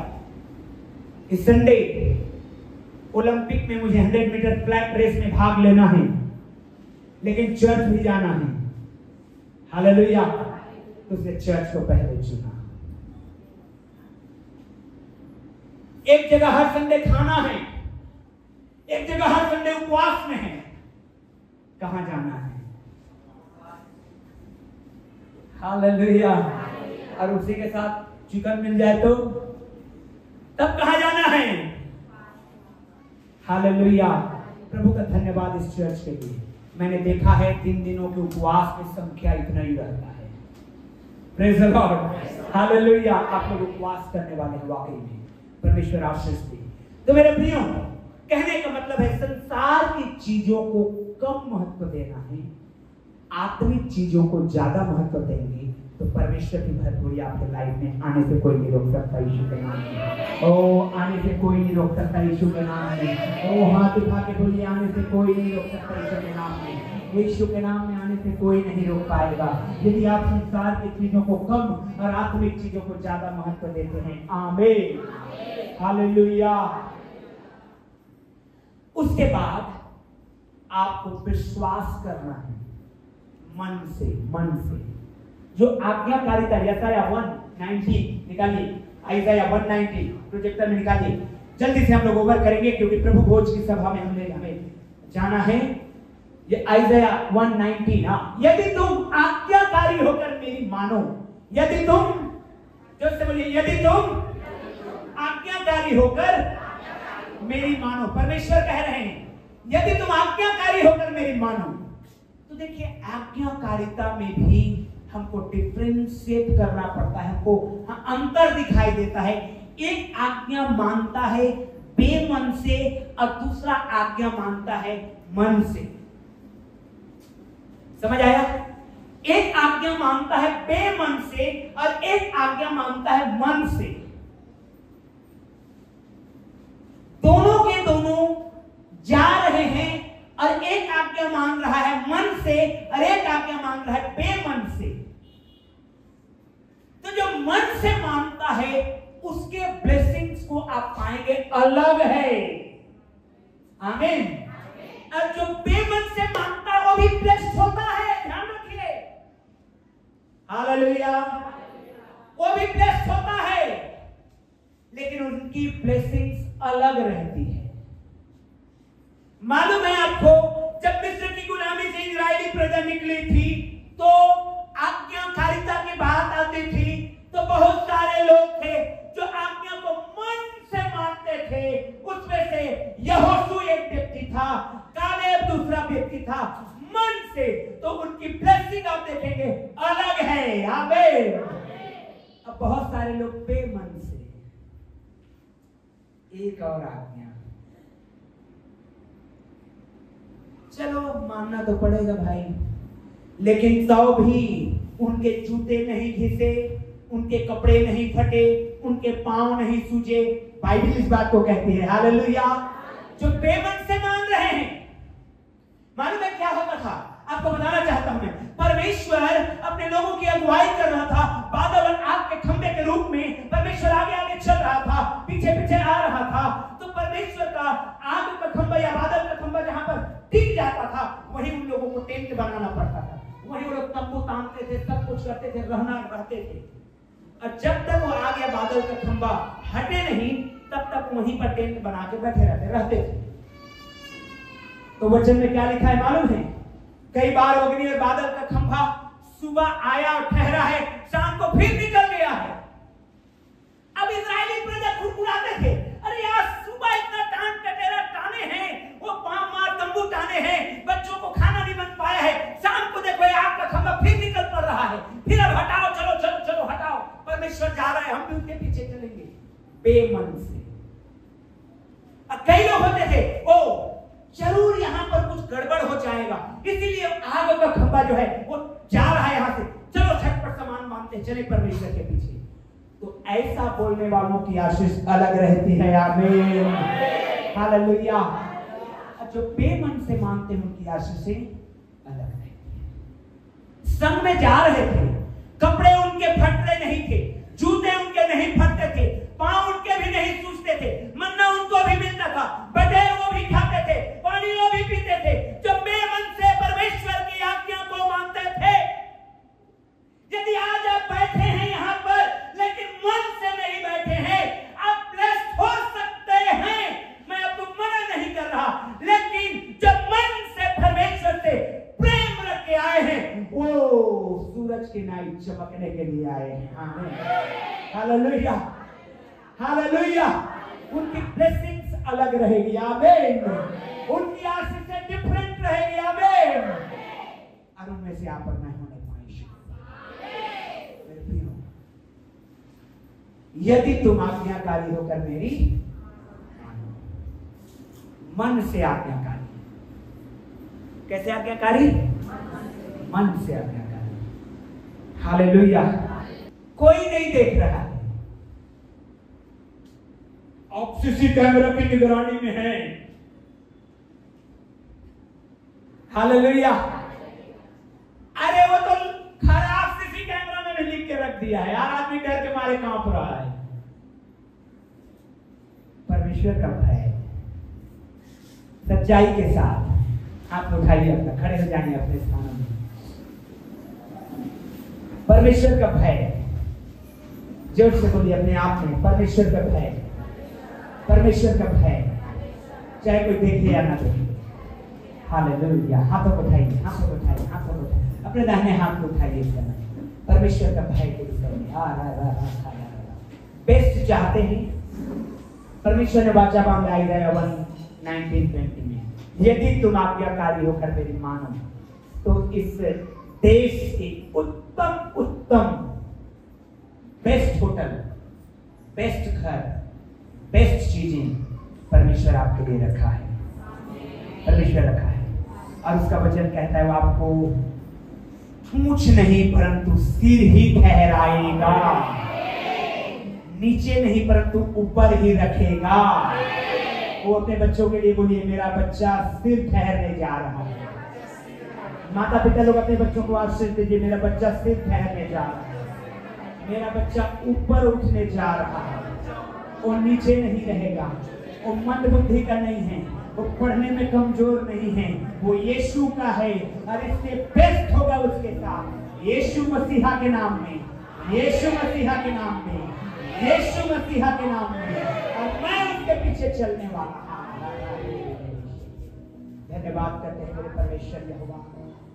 कि संडे ओलंपिक में मुझे 100 मीटर फ्लैट रेस में भाग लेना है, लेकिन चर्च भी जाना है। हालेलुया। तो उसने चर्च को पहले चुना। एक जगह हर संडे खाना है, एक जगह हर संडे उपवास में है। कहां जाना है? हालेलुया। और उसी के साथ चिकन मिल जाए तो तब कहां जाना है? हालेलुया। प्रभु का धन्यवाद इस चर्च के लिए। मैंने देखा है 3 दिनों के उपवास की संख्या इतना ही रहता है। Praise the Lord. हालेलुया। आप लोग उपवास करने वाले हैं, वाकई में परमेश्वर आशीष दे। तो मेरे प्रियो, कहने का मतलब है संसार की चीजों को कम महत्व देना है, आत्मिक चीजों को ज्यादा महत्व देंगे तो परमेश्वर की भरपूरी आपके लाइफ में आने से कोई नहीं रोक सकता। यीशु के नाम में ओ आने से कोई नहीं रोक सकता। यीशु के नाम में ओ हाथ उठा के बोलिए, आने से कोई नहीं रोक सकता। यीशु के नाम में, यीशु के नाम में आने से कोई नहीं रोक पाएगा यदि आप संसार की चीजों को कम और आत्मिक चीजों को ज्यादा महत्व देते हैं। आमीन, हालेलुया। उसके बाद आपको विश्वास करना है मन से। जो आज्ञाकारिता, यशाया 190 निकालिए, आइज़ाया 190 प्रोजेक्टर में निकालिए। जल्दी से हम लोग ओवर करेंगे क्योंकि प्रभु भोज की सभा में हमें जाना है। ये आइज़ाया 190 ना, यदि तुम आज्ञाकारी होकर मेरी मानो, यदि तुम, जोर से बोलिए, यदि तुम आज्ञाकारी होकर मेरी मानो। परमेश्वर कह रहे हैं यदि तुम आज्ञाकारी होकर मेरी मानो। तो देखिए आज्ञाकारिता में भी हमको डिफरेंशिएट करना पड़ता है, हमको अंतर दिखाई देता है। एक आज्ञा मानता है बेमन से और दूसरा आज्ञा मानता है मन से। समझ आया? एक आज्ञा मानता है बेमन से और एक आज्ञा मानता है मन से। दोनों के दोनों जा रहे हैं और एक आज्ञा मान रहा है मन से और एक आज्ञा मान रहा है बेमन से। तो जो मन से मानता है उसके ब्लेसिंग्स को आप पाएंगे अलग है। आमीन। और जो बेमन से मानता है वो भी ब्लेस्ड होता है, ध्यान रखिए। हालेलुया। वो भी ब्लेस्ड होता है, लेकिन उनकी ब्लेसिंग्स अलग रहती है। मालूम है आपको, जब मिस्र की गुलामी से इजरायली प्रजा निकली थी तो आज्ञाकारिता की बात आती थी तो बहुत सारे लोग थे जो आज्ञा को मन से मानते थे। उसमें से यहोशू एक व्यक्ति था, कालेब दूसरा व्यक्ति था। मन से तो उनकी ब्लेसिंग आप देखेंगे अलग है। आमीन। अब बहुत सारे लोग बेमन से, एक और आज्ञा, चलो मानना तो पड़ेगा भाई, लेकिन तो भी उनके जूते नहीं घिसे, उनके कपड़े नहीं फटे, उनके पांव नहीं सूजे। बाइबल इस बात को कहती है। हालेलुया। जो बेमन से मान रहे हैं, मालूम है क्या होता था? आपको बताना चाहता हूं मैं। परमेश्वर अपने लोगों की अगुवाई कर रहा था बादल और आग के खंभे के रूप में, रहा था तो परमेश्वर का आग का खंभा या बादल का खंभा जहां पर टिक जाता था वहीं उन लोगों को टेंट बनाना पड़ता था, वहीं वो लोग तंबू तानते थे, सब कुछ करते थे, रहते थे। और जब तक वो आग या बादल का खंभा हटे नहीं तब तक वहीं पर टेंट बना के बैठे रहते थे। तो वचन में क्या लिखा है मालूम है? कई बार अग्नि और बादल का खंभा सुबह आया और ठहरा है, शाम को फिर निकल गया है। अब इजरायली प्रजा खुरखुराते थे, अरे यार सुबह इतना टान टटेरा टाने हैं, वो पांव मार तंबू टाने हैं, बच्चों को खाना नहीं बन पाया है, शाम को देखो आग का खंभा फिर निकल पड़ रहा है, फिर अब हटाओ, चलो चलो चलो हटाओ, परमेश्वर जा रहा है, हम भी उनके पीछे चलेंगे बेमन से। अब कई लोग होते थे, ओ जरूर यहां पर कुछ गड़बड़ हो जाएगा, इसीलिए आग का खंभा जो है वो जा रहा है यहां से, चलो झटपट सामान बांधते चले परमेश्वर के पीछे। तो ऐसा बोलने वालों की आशीष अलग रहती है। आमीन, हालेलुया। जो बेमन से मानते हैं उनकी आशीषें अलग रहती है। संग में जा रहे थे, कपड़े उनके फटते नहीं थे, जूते उनके नहीं फटते थे, पांव उनके भी नहीं सूजते थे, मन्ना उनको भी मिलता था, बटेर वो भी खाते थे, पानी वो भी पीते थे। जब बेमन से परमेश्वर की आज्ञा को मानते थे, यदि आज आप बैठे हैं यहां पर लेकिन मन से नहीं बैठे हैं, आप ब्लेस्ड हो सकते हैं, मैं आपको मना नहीं कर रहा, लेकिन जब मन से परमेश्वर से प्रेम रख के आए हैं, वो सूरज की नाई चमकने के लिए आए हैं। आमीन, हालेलुया, हालेलुया। उनकी ब्लेसिंग्स अलग रहेगी। आमीन, उनकी आशीषें डिफरेंट रहेगी। आमीन, और उनमें से आप पर नहीं होने पाएंगे। मेरे प्रियो, यदि तुम आज्ञाकारी होकर मेरी मन से आज्ञाकारी, कैसे आज्ञाकारी? मन से आज्ञाकारी। हालेलुया। कोई नहीं देख रहा है, आप सीसी कैमरा की निगरानी में हैं। हालेलुया। अरे वो तो खराब सीसी कैमरा में भी लिख के रख दिया है यार, आदमी डर के मारे कांप रहा है। परमेश्वर का भय सच्चाई के साथ हाथ उठाइए, अपना खड़े हो जाइए अपने स्थानों में। परमेश्वर का भय, जोर से बोलिए अपने आप में, परमेश्वर का भय, परमेश्वर का भय, चाहे कोई देखे या ना देखे। हालेलुया। हाथों को उठाइए, हाथों को उठाइए, हाथों को उठाइए, अपने दाहिने हाथ को उठाइए इस समय। परमेश्वर का भय के विषय में बेस्ट चाहते हैं। परमेश्वर ने वाचा बांधा इज़ाया 19:20 में, यदि तुम आज्ञाकारी होकर मेरी मानो तो इस देश के उत्तम उत्तम बेस्ट होटल, बेस्ट घर, बेस्ट चीजें परमेश्वर आपके लिए रखा है, परमेश्वर रखा है। और उसका वचन कहता है वो आपको पूंछ नहीं परंतु सिर ही ठहराएगा, नीचे नहीं परंतु ऊपर ही रखेगा। वो अपने बच्चों के लिए बोलिए, मेरा बच्चा सिर ठहरने जा रहा है। माता पिता लोग अपने बच्चों को आशीष दीजिए, मेरा बच्चा सिर ठहरने जा रहा है, मेरा बच्चा ऊपर उठने जा रहा है, वो नीचे नहीं रहेगा, वो मंद बुद्धि का नहीं है, वो पढ़ने में कमजोर नहीं है, वो यीशु का है और इससे बेस्ट होगा उसके साथ। यीशु मसीहा के नाम में, यीशु मसीहा के नाम में, यीशु मसीहा के नाम में, और मैं उसके पीछे चलने वाला। धन्यवाद करते हैं मेरे परमेश्वर यहोवा,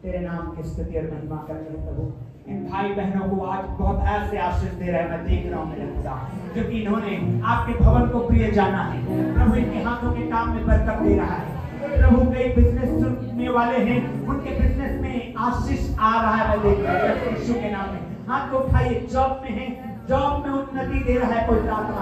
तेरे नाम की स्तुति और महिमा करते हैं प्रभु। इन भाई बहनों को आज बहुत ऐसे आशीष दे रहे हैं, मैं देख रहा हूँ मेरे खुदा, क्योंकि इन्होंने आपके भवन को प्रिय जाना है प्रभु। इनके हाथों के काम में बरकत दे रहा है प्रभु। कई बिजनेस करने वाले हैं, उनके बिजनेस में आशीष आ रहा है, मैं देख रहा हूँ यीशु के नाम में। हाथ को उठाइए, जॉब में है, जॉब में उन्नति दे रहा है कोई आत्मा,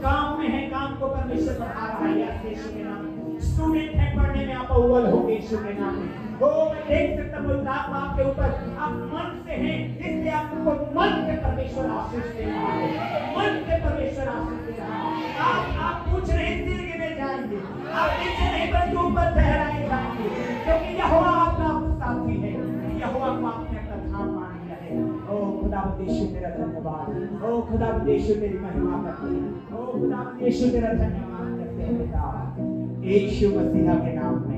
काम में है, काम को परमेश्वर बढ़ा रहा है यीशु के नाम में। स्टूडेंट है, पढ़ने में आप अव्वल हो यीशु के नाम में। वो मैं देख सकता हूँ आत्मा आपके ऊपर, आप मन से हैं, इसलिए आपको मन से परमेश्वर आशीष दे रहा है, मन से परमेश्वर आशीष दे रहा है। आप पूछ रहे हैं सिर गिने जाएंगे, आप नीचे नहीं परंतु ऊपर ठहराए जाएंगे, क्योंकि यहोवा आपका साथी है, यहोवा को आपने अपना धाम मान लिया है। ओ खुदा खुदावंद यीशु तेरा धन्यवाद। ओ खुदावंद यीशु तेरी महिमा करते हैं। ओ खुदावंद यीशु तेरा धन्यवाद करते हैं पिता, यीशु मसीह के नाम में।